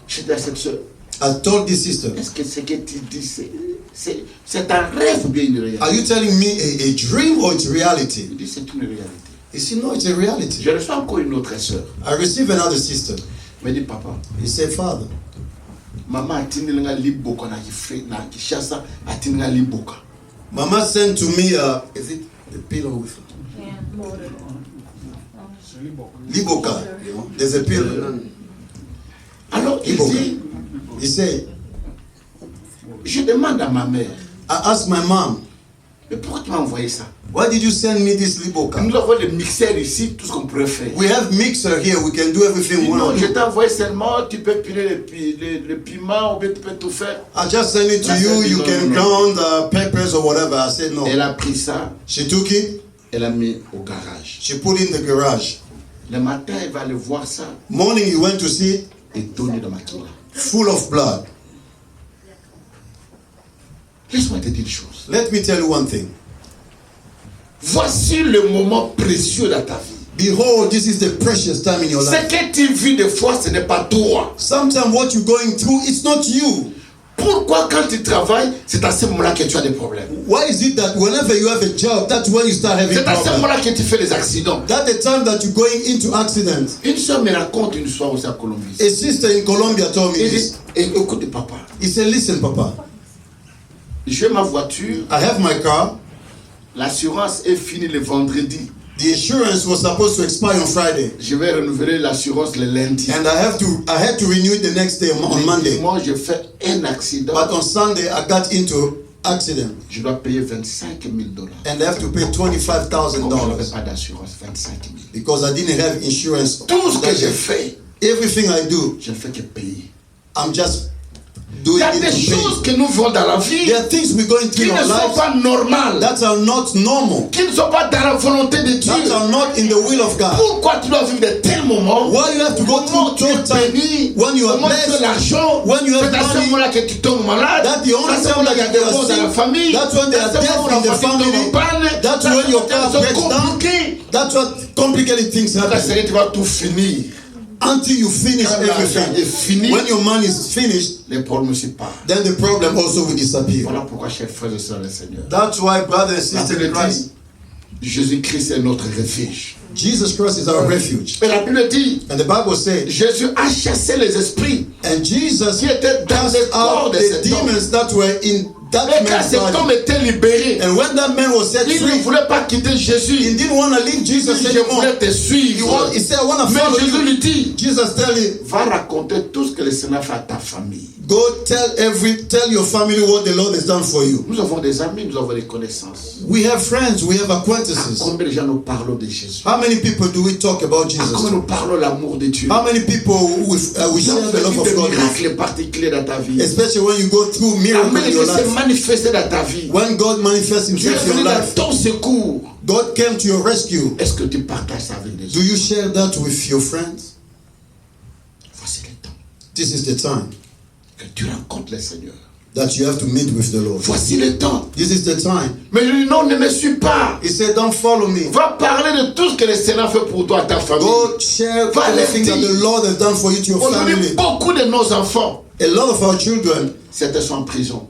Je dis à cette soeur,
I told this sister,
est-ce que ce que tu dis, c'est un rêve ou bien une réalité?
are you telling me a dream or it's reality?
Il dit, c'est une réalité.
He said, no, it's a reality.
Je reçois encore une autre soeur.
I received another sister.
Il me dit, papa,
He said, Father,
maman a tenu nga liboka na Kishasa, a tenu nga liboka.
Mama sent to me, is it the pillow with Liboka. There's a pillow.
Alors il dit,
He said,
je demande à ma mère,
I asked my mom,
mais pourquoi tu m'as envoyé ça?
why did you send me this Liboka?
Nous avons des mixeurs ici, tout ce qu'on pourrait faire.
We have mixer here, we can do everything we
Non,
want
je
to
t'ai
do.
envoyé seulement, tu peux piler le piment ou bien tu peux tout faire.
I just send it to
I
you,
said,
you
no,
can
no, no.
count peppers or whatever. I said no.
Elle a pris ça,
She took it,
elle a mis au garage.
she put it in the garage.
Le matin, elle va aller voir ça
Morning, he went to see it,
et donner de maquilla.
full of blood.
Laisse-moi te dire une chose.
Let me tell you one thing.
Voici le moment précieux dans ta vie.
Behold, this is the precious time in your
Ce
life.
que tu vis des fois, ce n'est pas toi.
Sometimes what you're going through, it's not you.
Pourquoi quand tu travailles, c'est à ce moment-là que tu as des problèmes?
Why is it that whenever you have a job, that's when you start having
C'est à ce
problems?
moment-là que tu fais les accidents.
That's the time that you're going into accidents.
Une soeur me raconte une histoire aussi à Colombie.
A sister in Colombia told me
Il
this.
dit, écoute papa,
He said, listen, Papa,
j'ai ma voiture,
I have my car.
l'assurance est finie le vendredi.
The insurance was supposed to expire on Friday.
Je vais renouveler l'assurance le lundi.
And I had to renew it the next day on Monday.
Moi, je fais un accident.
But on Sunday, I got into accident.
Je dois payer $25,000.
And I have to pay
Comme je n'avais
$25,000
pas d'assurance, 25 000.
because I didn't have insurance.
Tout ce que j'ai fait,
Everything I do,
je ne fais que payer.
I'm just
Il
doing
y a
it
des
to
choses
pay.
que nous vivons dans la vie
There are things we're going
qui
through
ne
in our
sont
lives
pas normales,
that are not normal,
qui ne sont pas dans la volonté de Dieu.
that are not in the will of God.
Pourquoi tu dois vivre de tels moments?
Why you have to go
Comment
through
tu es
those times
béni?
when you are
Comment tu as
blessed?
l'argent?
When you have
C'est à ce
money,
moment-là que tu tombes malade.
that's the only
C'est à ce
time
moment-là qu'il y a
that
des
you are
morts dans la
sick.
famille.
That's when there are
C'est à ce
deaths
moment-là
in the
où la voiture tombe
family.
en panne.
That's
C'est à
when
ce
your
moment-là
car
que c'est
breaks down.
compliqué.
That's what complicated things
Quand
happen.
Seigneur, tu vas tout finir.
Until you finish
Quand l'argent est
everything.
fini,
When your money is finished,
les problèmes se partent.
then the problem also will disappear.
Voilà pourquoi, chers frères et sœurs, le Seigneur.
That's why, brothers and
La
sisters
Bible
in Christ,
dit, Jésus-Christ est notre refuge.
Jesus Christ is our refuge.
Et la Bible dit,
And the Bible says,
Jésus a chassé les esprits
and Jesus
qui étaient dans
cast
le corps
out
de
the
cet homme.
demons that were in that
Et quand
man's
cet homme
body.
était libéré,
And when that man was set
il ne
free,
voulait pas quitter
he
Jésus.
didn't want to leave
Il
Jesus
dit, je
anymore.
voulais te
He
suivre.
said, I want to
Mais
follow
Jésus
you.
lui dit,
Jesus tell him,
va raconter tout ce que le Seigneur fait à ta famille.
Go tell your family what the Lord has done for you.
Nous avons des amis, nous avons des connaissances.
We have friends, we have acquaintances.
Combien de gens nous parlons de Jésus?
How many people do we talk about Jesus?
Combien nous parlons l'amour de Dieu?
How many people we share the love of God?
Miracles particuliers dans ta vie.
Especially when you go through miracles in your
Dieu s'est
life.
manifesté dans ta vie.
When God manifests
Dieu
Himself
est
in
venu
your
dans
life,
ton secours.
God came to your rescue.
Est-ce que tu partages ça avec les
Do
autres?
you share that with your friends?
Voici le temps
This is the time
que tu rencontres le Seigneur.
that you have to meet with the Lord.
Voici le temps.
This is the time.
Mais je dis non, ne me suis pas.
He said, don't follow me.
Va parler de tout ce que le Seigneur fait pour toi, ta famille.
Go share everything that the Lord has done for you to your
Aujourd'hui,
family.
beaucoup de nos enfants,
A lot of our children,
certains sont en prison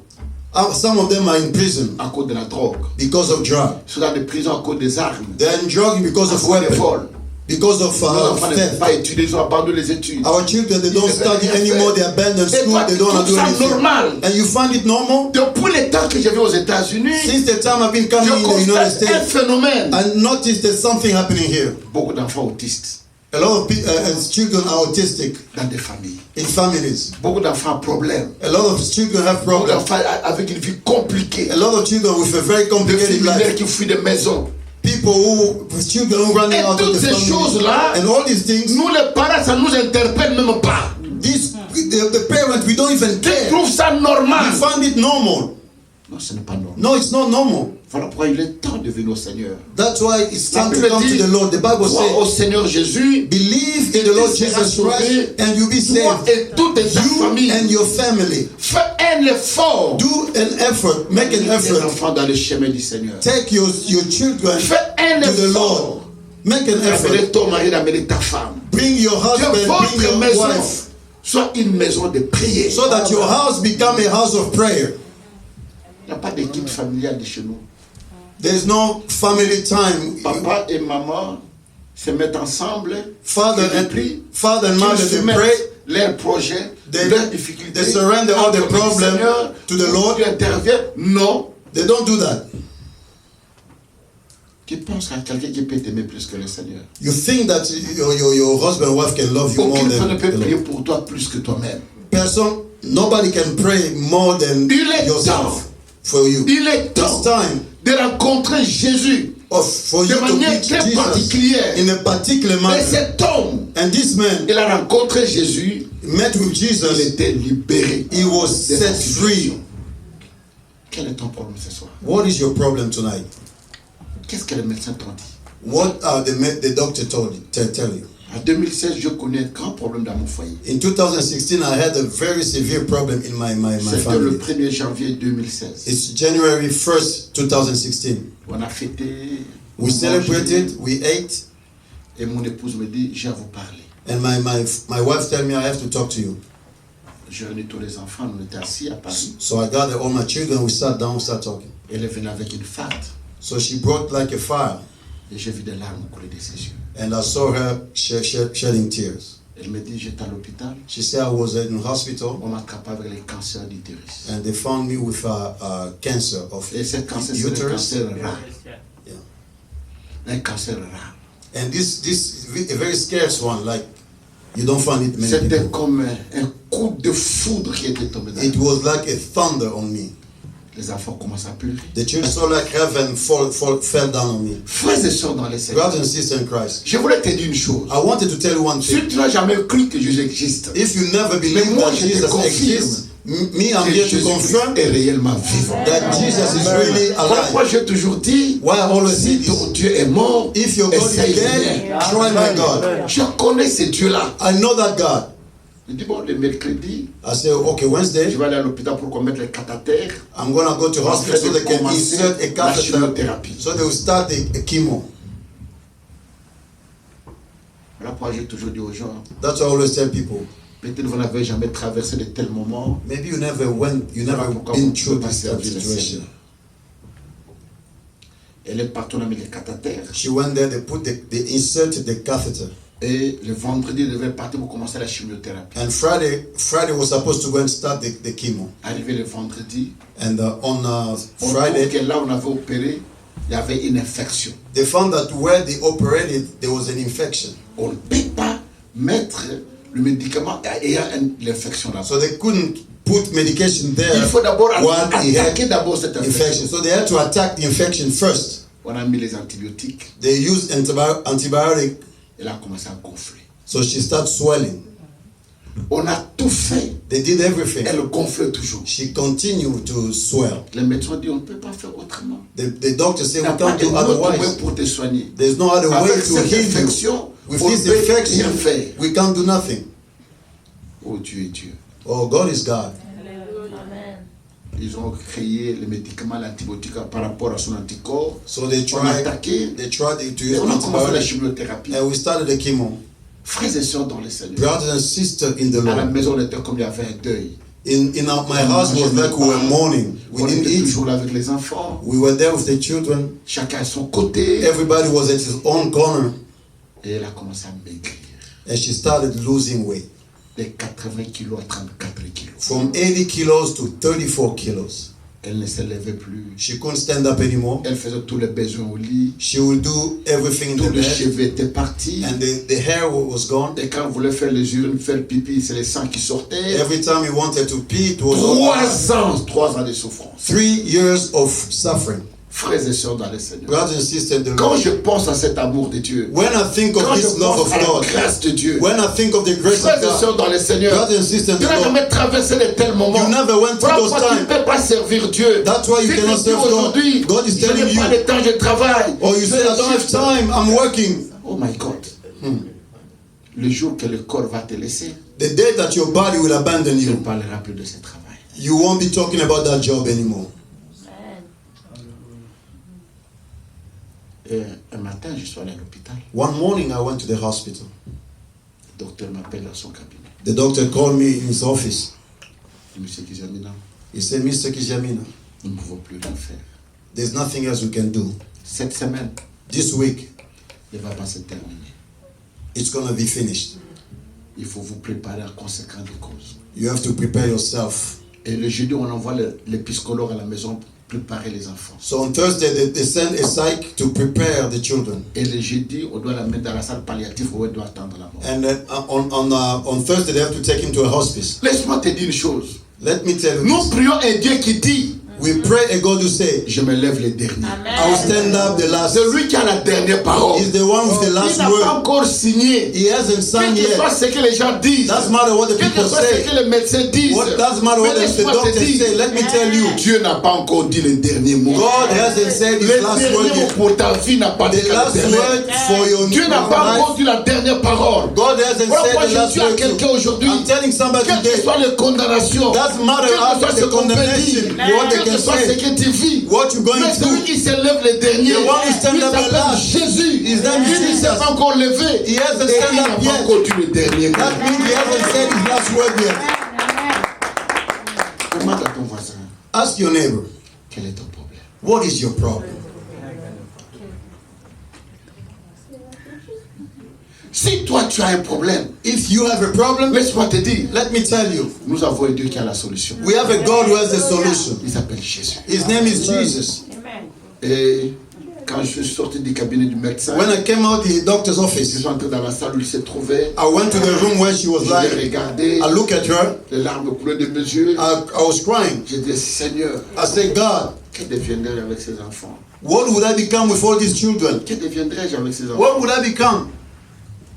some of them are in prison
à cause de la drogue.
because of drug.
Ils sont dans des prisons à cause des armes,
They're in drug because
à
of
cause des
weapons,
vols.
because of
Nos enfants ne peuvent
theft.
pas étudier, ils ont abandonné les études.
Our children, they don't study anymore. They abandon
Et
school.
toi,
They
tu
don't
trouves
do
ça
anything.
normal.
And you find it normal?
Depuis le temps que je vais aux États-Unis,
Since the time I've been
je
coming in the United
constate un
States,
phénomène.
I noticed there's something happening here.
Beaucoup d'enfants autistes
A lot of children are autistic
dans des familles.
in families.
Beaucoup d'enfants à problème.
A lot of children have
Beaucoup
problems.
d'enfants avec une vie compliquée.
A lot of children with a very
Des
complicated
criminels
life.
qui fuient des maisons.
People with children who running
Et
out of
toutes
the
ces
family.
choses-là,
And all these things,
nous les parents, ça nous interpelle même pas.
the parents, we don't even
Tu
care.
trouves ça
We
normal?
find it normal.
Non, ce n'est pas normal.
No, it's not normal.
Voilà pourquoi il est temps de venir au Seigneur.
That's why it's
La
time to
Bible
come to
dit,
the Lord. The Bible
crois au
says,
Seigneur Jésus,
believe in the Lord
tu seras
Jesus
sauvé,
Christ and you'll be
toi
saved.
et toute ta
You
famille.
and your family.
Fais un effort.
Do an effort. Make an
Les
effort.
enfants dans le chemin du Seigneur.
Take your children
Fais un
to the
effort.
Lord. Make an effort.
Amenez ton mari, amenez ta femme.
Bring your
Que
husband, bring
votre
your
maison
wife,
soit une maison de prière.
so that your house become a house of prayer.
Il n'y a pas d'équipe familiale de chez nous.
There's no family time.
Papa et maman se mettent ensemble.
Father
ils
and
prient,
mother,
qu'ils
they
soumettent
pray.
leurs projets,
They-
leurs difficultés.
they surrender all the
Entre le
problem
Seigneur,
to the Lord.
Tu interviens. Non.
They don't do that.
Tu penses à quelqu'un qui peut t'aimer plus que le Seigneur.
You think that your husband or wife can love you more
Aucune femme ne
than
peut
the
prier
Lord.
pour toi plus que toi-même.
Nobody can pray more than
Il est
yourself
temps.
for you.
Il est temps
It's time
de rencontrer Jésus
for
de
you to
manière
meet
très
Jesus
particulière.
in a particular
Et
manner.
cet homme,
And this man
il a rencontré Jésus,
met with
il
Jesus.
était libéré.
He was
de sa
set
situation.
free.
Quel est ton problème ce soir?
What is your problem tonight?
Qu'est-ce que les médecins t'ont dit?
What are the doctor tell you?
En 2016, je connais un grand problème dans mon foyer.
In 2016, I had a very severe problem in my
C'était le
family.
1er janvier 2016.
It's January 1st, 2016.
On a fêté, on
We
mangeait,
celebrated, we ate,
et mon épouse me dit, j'ai à vous parler.
and my wife told me I have to talk to you.
J'ai réuni tous les enfants, on était assis à Paris.
So I gathered all my children, we sat down, we started talking.
Elle est venue avec une farte,
So she brought like a fire,
et j'ai vu des larmes couler de ses yeux.
and I saw her shedding tears.
Elle me dit, j'étais à l'hôpital,
She said I was in hospital,
on m'a attrapé avec le cancer d'utérus.
and they found me with a cancer of
Et ce cancer, c'est un
uterus.
cancer rare.
Yeah.
Un cancer rare.
And this a very scarce one, like you don't find it many
C'était
people.
comme un coup de foudre qui était tombé dans
It was like a thunder on me.
Les enfants commencent à pleurer.
The children saw like heaven fell down on me.
Frères et sœurs dans les Seigneurs,
Brothers and sisters in Christ,
je voulais te dire une chose.
I wanted to tell you one
Si
thing.
tu n'as jamais cru que Jésus existe,
If you never
Mais
believe
moi,
that
je te
Jesus
confirme
exists, me, I'm
que
here to
Jésus
confirm
est réellement vivant.
that Jesus is really
Voilà pourquoi
alive.
j'ai toujours dit,
Why I always say
si
this?
ton Dieu est mort,
If your God is
essaye
dead,
bien.
try my God.
Je connais ce Dieu-là.
I know that God.
Je dis, bon, le mercredi,
I say, okay,
je
Wednesday,
vais aller à l'hôpital pour qu'on mette les cathéters.
I'm gonna go to hospital so they can insert a
la
catheter,
chimiothérapie.
so they will start a chemo.
Voilà pourquoi j'ai toujours dit aux gens,
That's what I always tell people.
peut-être vous n'avez jamais traversé de tels moments.
Maybe you never
pourquoi
been
vous
through
pouvez
this
pas
type of
servir le
situation.
Seigneur. Elle est partie, on a mis les cathéters.
She went there, they inserted the catheter.
Et le vendredi, elle devait partir pour commencer la chimiothérapie.
And Friday was supposed to go and start the chemo.
Arrivé le vendredi,
And on
on
Friday,
trouve que là où on avait opéré, il y avait une infection.
they found that where they operated, there was an infection.
On ne peut pas mettre le médicament ayant l'infection là.
So they couldn't put medication there.
Il faut d'abord
attaquer
cette infection.
So they had to attack the infection first.
On a mis les antibiotiques.
They used antibiotic.
Elle a commencé à gonfler.
So she started swelling.
On a tout fait.
They did everything.
Elle gonflait toujours.
She continued to swell.
Les médecins disent on ne peut pas faire autrement.
The doctor said we
can't
can't do otherwise.
Pour te soigner.
There's no other way to heal you. With this infection, we can't do nothing.
Oh, Dieu est Dieu.
Oh, God is God.
Ils ont créé les médicaments, l'antibiotique par rapport à son anticorps.
So they tried to use
on a commencé la
antibiotics,
chimiothérapie.
and we started the chemo.
Frères et sœurs dans le Seigneur.
Brothers and sisters in the
À la
Lord.
maison, on était comme il y avait un deuil.
My house was like we were mourning. We
On
didn't
était
eat.
toujours là avec les enfants.
We were there with the children.
Chacun à son côté.
Everybody was at his own corner.
Et elle a commencé à maigrir.
And she started losing weight.
De 80 kilos à 34 kilos.
From 80 kilos to 34 kilos.
Elle ne se levait plus.
She couldn't stand up anymore.
Elle faisait tous les besoins au lit.
She would do everything in
Tous
the
les
bed.
cheveux étaient partis.
And the hair was gone.
Et quand on voulait faire les urines, faire le pipi, c'est les sangs qui sortaient.
Every time he wanted to pee, it was
3 ans de souffrance.
3 years of suffering.
Frères et sœurs dans le Seigneur.
Brothers and sisters, the
Quand
Lord.
je pense à cet amour de Dieu,
When I think of
quand je
this love
pense
of
à
God,
la grâce de Dieu,
when I think of the grace
frères
of
et sœurs
God,
dans le Seigneur,
brothers and sisters,
tu n'as
the Lord,
jamais traversé de tels moments.
you never went through those
Pourquoi tu ne
times.
peux pas servir Dieu?
That's why you
Si
cannot
tu dis
serve God.
aujourd'hui,
God is
je
telling
n'ai
you.
pas de temps, je travaille.
Or you say, I don't have time, I'm working.
Oh my God. Le jour que le corps va te laisser,
The day that your body will abandon
tu ne
you,
parleras plus de ce travail.
you won't be talking about that job anymore.
Et un matin, je suis allé à l'hôpital.
One morning I went to the hospital.
Le docteur m'appelle dans son cabinet.
The doctor called me in his office.
Monsieur Kizamina,
He said, Mr. Kijamina,
nous ne pouvons plus rien faire.
there's nothing else we can do.
Cette semaine,
This week,
il ne va pas se terminer.
it's going to be finished.
Il faut vous préparer à conséquent des causes.
You have to prepare yourself.
Et le jeudi, on envoie les psychologues à la maison pour préparer les enfants.
So on Thursday, they send a psych to prepare the children.
Et le jeudi, on doit la mettre dans la salle palliative où elle doit attendre la mort.
And then on Thursday, they have to take him to a hospice.
Laisse-moi te dire une chose.
Let me tell you
Nous
this.
prions un Dieu qui dit,
We pray a God who say,
je me lève les derniers.
I will stand up the last.
Celui qui a la dernière parole.
He's the one with the
Il
last
n'a pas
word.
encore signé.
He hasn't signed
Quel que soit
yet.
ce que les gens disent.
Doesn't matter what the
Quel que
people
soit ce
say.
que les médecins disent.
What doesn't matter what
Mais
the
laisse-moi te
doctors
dire,
say. Let me tell you,
Dieu n'a pas encore dit le dernier mot.
God hasn't said his
Le
last
dernier
word
mot
yet.
pour ta vie n'a pas
The
été
last
le dernier.
word for your
Dieu n'a pas encore
life.
dit la dernière parole.
God hasn't
Voilà pourquoi
said the
je
last
dis à
word.
quelqu'un aujourd'hui,
I'm telling somebody
quelles que
today,
soient les condamnations,
doesn't matter
quel que soit
after
ce
the
qu'on peut
condemnation,
dire,
what they
quel que
can
soit ce
say,
que tu vis,
what you're going
mais celui
through.
qui se lève le dernier,
The one who stand
il
up the
s'appelle
last.
Jésus.
His name is
Il ne s'est
Jesus.
pas encore levé.
He hasn't
Et il
stand
n'a
up
pas
yet.
encore dit le dernier mot.
That means he hasn't said his last word yet.
Demande à ton voisin,
Ask your neighbor,
quel est ton problème?
what is your problem?
Si toi tu as un problème,
If you have a problem,
laisse-moi te dire,
let me tell you,
nous avons un Dieu qui a la solution.
we have a God who has the solution.
Il s'appelle Jésus.
His name is Jesus.
Et quand je suis sorti du cabinet du médecin,
When I came out the doctor's
je
office,
suis entré dans la salle où il se trouvait.
I went to the room where she was
Je l'ai
lying.
regardé,
I looked at her.
les larmes coulaient de mes yeux.
I was crying.
J'ai dit, Seigneur,
I said, God,
que deviendrai-je avec ces enfants?
what would I become with all these children?
Que deviendrai-je avec ces enfants?
What would I become?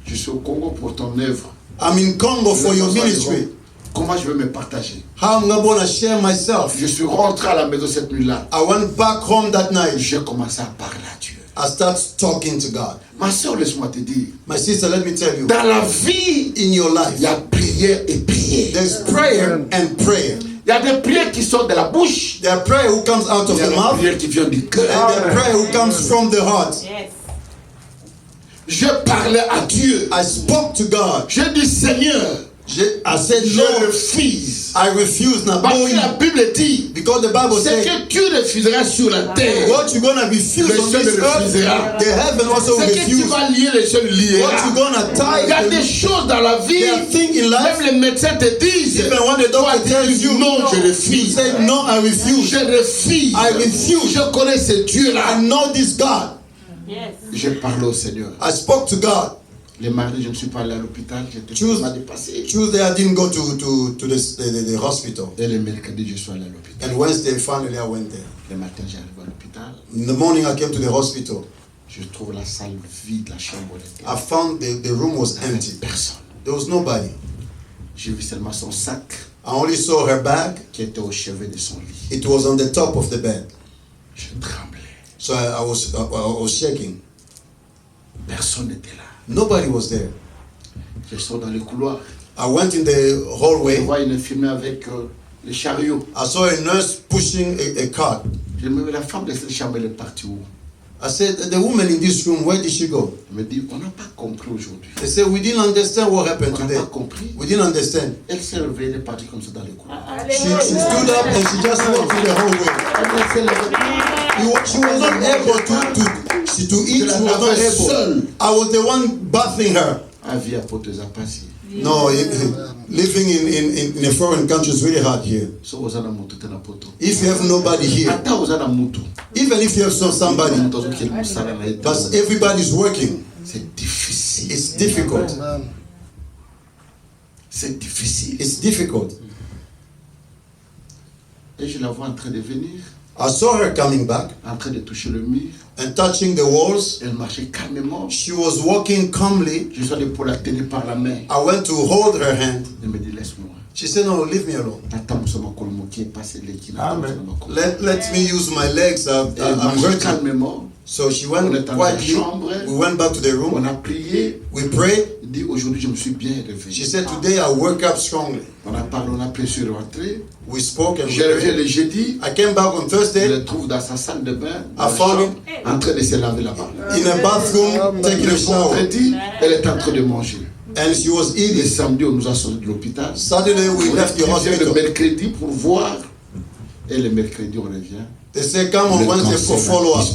Je suis au Congo pour ton œuvre.
I'm in Congo for your ministry.
Comment je vais me partager?
How am I going to share myself?
Je suis rentré à la maison cette nuit-là.
I went back home that night.
J'ai commencé à parler à Dieu.
I started talking to God.
Ma soeur, laisse-moi te dire,
My sister, let me tell you,
dans la vie,
in your
il
life,
y a prière et prière.
there's prayer and prayer.
Il y a des prières qui sortent de la bouche.
There are prayer who comes out
Il
of
y a
the
des
mouth,
prières qui viennent du
and
cœur.
there are prayer who comes from the heart.
Je parlais à Dieu.
I spoke to God.
Je dis, Seigneur,
I said,
je
Lord,
refuse.
I refuse now.
Parce que la Bible dit,
Because the Bible
ce
says,
que tu refuseras sur la terre,
what you're going to refuse
le
on
ciel
this earth,
refusera.
the heaven also
Ce que tu
refuse.
vas lier, le ciel
What
liera.
you're going to
Il y a
tie,
des choses dans la vie,
there are things in life,
même les médecins te disent,
even when the
toi
doctor tells
dis
you,
non, je
you
refuse.
say, no, I refuse.
Je refuse.
I refuse.
Je connais ce Dieu-là.
I know this God.
Je parle au Seigneur.
I spoke to God.
Les mardis, je ne suis pas allé à l'hôpital, j'étais pas dépassé.
Tuesday, I didn't go to the hospital.
Et le mercredi, je suis allé à l'hôpital.
And Wednesday, finally, I went there.
Le matin, j'arrive à l'hôpital.
In the morning, I came to the hospital.
Je trouve la salle vide, la chambre était.
I found the room was empty.
Personne.
There was nobody.
J'ai vu seulement son sac.
I only saw her bag.
Qui était au chevet de son lit.
It was on the top of the bed.
Je tremblais.
So I was shaking.
Personne n'était là.
Nobody was there.
Je sors dans le couloir.
I went in the hallway.
Je vois une infirmière avec le chariot.
I saw a nurse pushing a cart.
Je me dis, la femme de cette chambre, elle est partie où?
I said, the woman in this room, where did she go?
Elle me dit, on n'a pas compris aujourd'hui.
They said, we didn't understand what happened
On
today.
n'a pas compris.
We didn't understand.
Elle s'est levée, elle est partie comme ça dans le couloir.
She stood up and she just walked through the hallway. She was not able to eat. She was not able. I was the one bathing her.
Avis à Potezapassy.
No, living in a foreign country is really hard here. If you have nobody here, even if you have somebody, but everybody's working, it's difficult. It's difficult.
Et je la vois en train de venir.
I saw her coming back,
en train de toucher le mur,
and touching the walls.
Elle marchait calmement.
She was walking calmly.
Je suis allé pour la tenir par la main.
I went to hold her hand.
Elle me dit, laisse-moi.
She said, no, leave me alone. Let me use my legs. I'm hurting. So she went quietly. We went back to the room.
On a prié.
We prayed.
Dit, aujourd'hui, je me suis bien réveillé.
She said, today I woke up strongly.
On a parlé, on a prié sur rentrée.
We spoke and
je reviens le jeudi.
I came back on Thursday.
Je le trouve dans sa salle de bain.
I found him
en train de se laver là-bas.
In a bathroom, taking a shower.
Vendredi, elle est en train de manger.
And she was eating.
Le samedi, on nous a sorti de l'hôpital.
Saturday, we left the hospital.
Le mercredi pour voir. Et le mercredi, on revient.
They say, come on Wednesday for follow-up.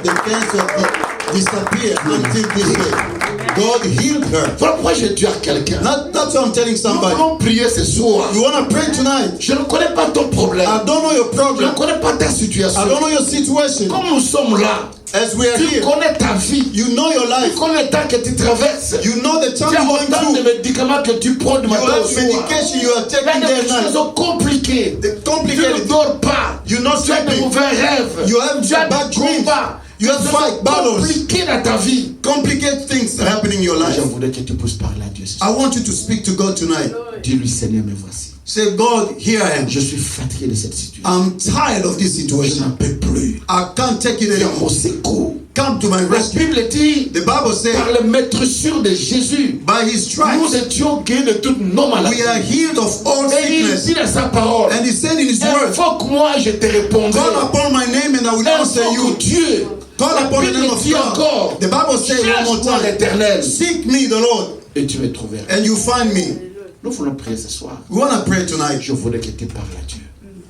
The cancer disappeared until this day. God healed her.
Pourquoi je dis à quelqu'un?
That's what I'm telling somebody.
Nous allons prier ce soir.
You want to pray tonight?
Je ne connais pas ton problème.
I don't know your problem.
Je ne connais pas ta situation.
I don't know your situation.
Comme nous sommes là,
as we are
tu
here,
connais ta vie.
You know your life.
Tu connais le temps que tu traverses.
You know the time you're going through.
Tu as autant de médicaments que tu prends du matin au soir.
Medication you are taking day and night.
C'est compliqué.
Tu
ne dors pas.
You're not
tu as de mauvais rêves.
You have bad dreams. You have fight battles.
Compliqué dans ta vie.
Complicated things are happening in your life.
Je voudrais que tu puisses parler à Dieu.
I want you to speak to God tonight.
Dis-lui, Seigneur, me voici.
Say, God, here I am.
Je suis fatigué de cette situation.
I'm tired of this situation.
Je n'en peux plus.
I can't take it anymore.
Mon secours.
Come to my rescue.
La Bible dit,
the Bible says,
par le maîtressure de Jésus,
by his stripes,
nous étions guéris de toutes nos maladies.
We are healed of all sickness.
Et il dit dans sa parole,
and he said in his word,
invoque-moi, je te répondrai.
Call upon my name and I will answer you.
Dieu.
Call upon the name of God. The Bible says one more time,
l'Éternel.
Seek me, the Lord,
et tu me trouveras.
And you find me.
Nous voulons prier ce soir.
We want to pray tonight.
Je voudrais que tu parles à Dieu.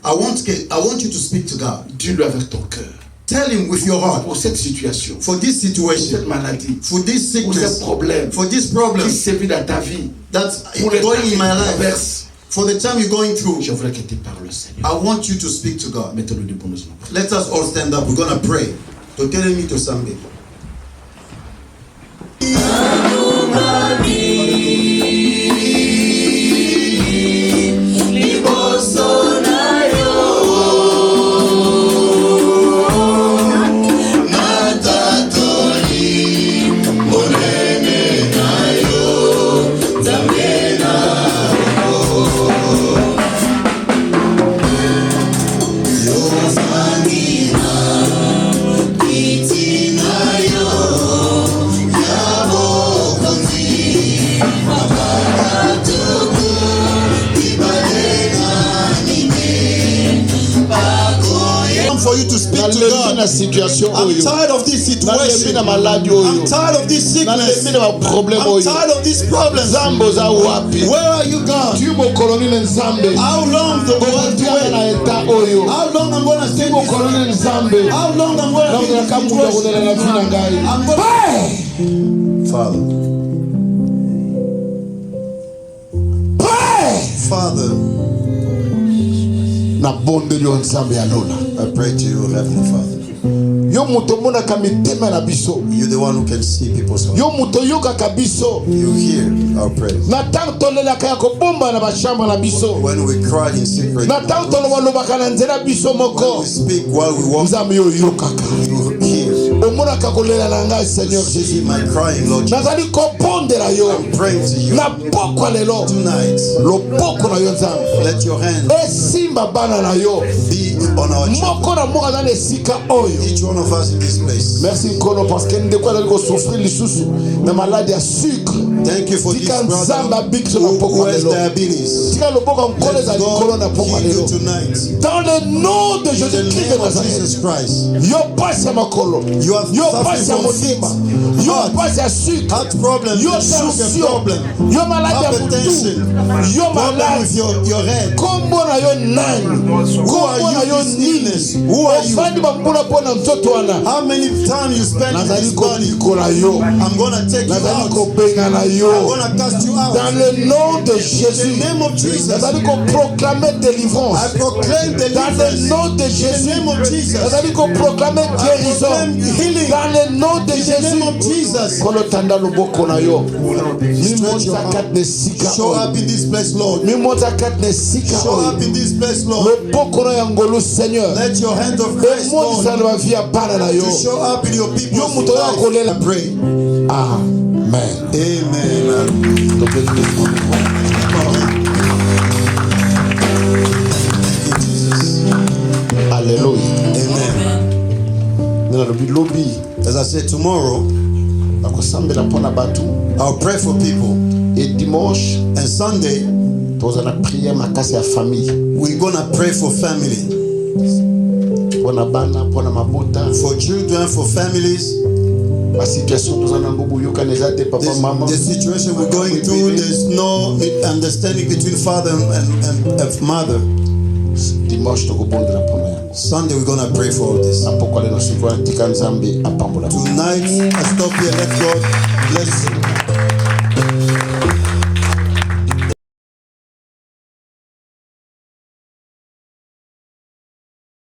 I want you to speak to God.
Dis-le avec ton cœur.
Tell him with your heart.
Pour cette situation.
For this situation.
Pour cette maladie.
For this sickness.
Pour ce problème.
For this problem.
Qui sévit dans ta vie.
That's going in my life. For the time you're going through.
Je voudrais que tu parles, Seigneur.
I want you to speak to God.
Mettons-nous debout, nous allons prier.
Let us all stand up. We're going to pray. To tell me to somebody. For you to speak to God. I'm tired of this situation. I'm tired of this sickness. I'm tired of this problem. Where are you, God? How long the world How long I'm going to stay this? How long I'm going to pray. Father. Father. I pray to you, Heavenly Father.
Yo muto mona kamitema na biso.
You're the one who can see people's hearts.
Yo muto yoka kabiso.
You hear our prayers.
Na tanto lela kaya ko bomba na bashamba na biso.
When we cry in secret.
Na tanto lo balobaka na nzela biso moko.
When we speak while we walk.
Nzambe yo yokaka.
You hear.
Omona kakolela na ngai Seigneur
See
Jésus.
my crying, Lord Jesus.
Nazali kopondela yo.
I'm praying to you
Na poko lelo.
tonight.
Loboko na yo Nzambe.
Let your hand
Esimba bana na yo.
be on our children.
Moko na moka na esika oyo.
Each one of us in this place.
Merci Nkolo parce que ndeko azali ko souffrir lisusu na maladie ya sucre.
Thank you for this
Tika nzamba
brother
bikso na
who
poko
has
lelo.
diabetes.
Tika loboko nkolo
Let
za likolo na
God
poko
heal you
lelo.
tonight.
Dans le nom de
In the
Jésus-Christ de
name of Jesus
Nazareth.
Christ.
Yo pasi ya makolo.
You are
Yo
suffering
pasi ya
from
motima.
feet,
Yo
heart,
pasi ya sucre.
heart problem,
Yo
sugar
tension.
problem,
Yo malade ya
hypertension,
mutu. Yo
problem
malade.
with your head.
Kombo na yo nani? Kombo na yo nini?
Who are you?
Ofandi bambula pona mtoto wana.
How many time you spend in
Nazali
this body?
kolikola yo.
I'm gonna take you
Nazali
out.
kobenga na
I'm
yo.
gonna cast you out.
Dans le nom de
In
Jésus.
the name of Jesus.
Nazali ko proclamer délivrance.
I proclaim
Dans le
deliverance.
nom de
In the
Jésus.
name of Jesus.
Nazali ko proclamer guérison.
proclaim healing.
Dans le nom de
In the name of
Jésus.
Jesus.
Kolo tanda loboko na yo.
Stretch your
Mimonza kat ne sika
Show
oyo.
up in this place, Lord.
Mimonza kat ne sika
Show
oyo.
up in this place, Lord.
Loboko na ya ngolu Seigneur.
Let your hand of grace, Lord,
Emonza na bavia ya bana na yo.
to show up in your
Yo
people's
muto ya kolela.
life. I pray.
Amen.
Amen.
Hallelujah.
Amen.
Nina lobi lobi.
As I said, tomorrow
Nakosambela pona batu.
I'll pray for people.
Et dimanche,
And Sunday,
tozana prière makasi ya famille.
we're gonna pray for family,
Pona bana, pona mabota.
for children, for families.
Ma situation tozana mbubu yoka nezate papa mama.
The situation we're going through, there's no understanding between father and mother.
Dimanche tokobondela pona yango.
Sunday, we're gonna pray for all this.
Napokole no siko tika nzambe apambola.
Tonight, I stop here. Let God bless you.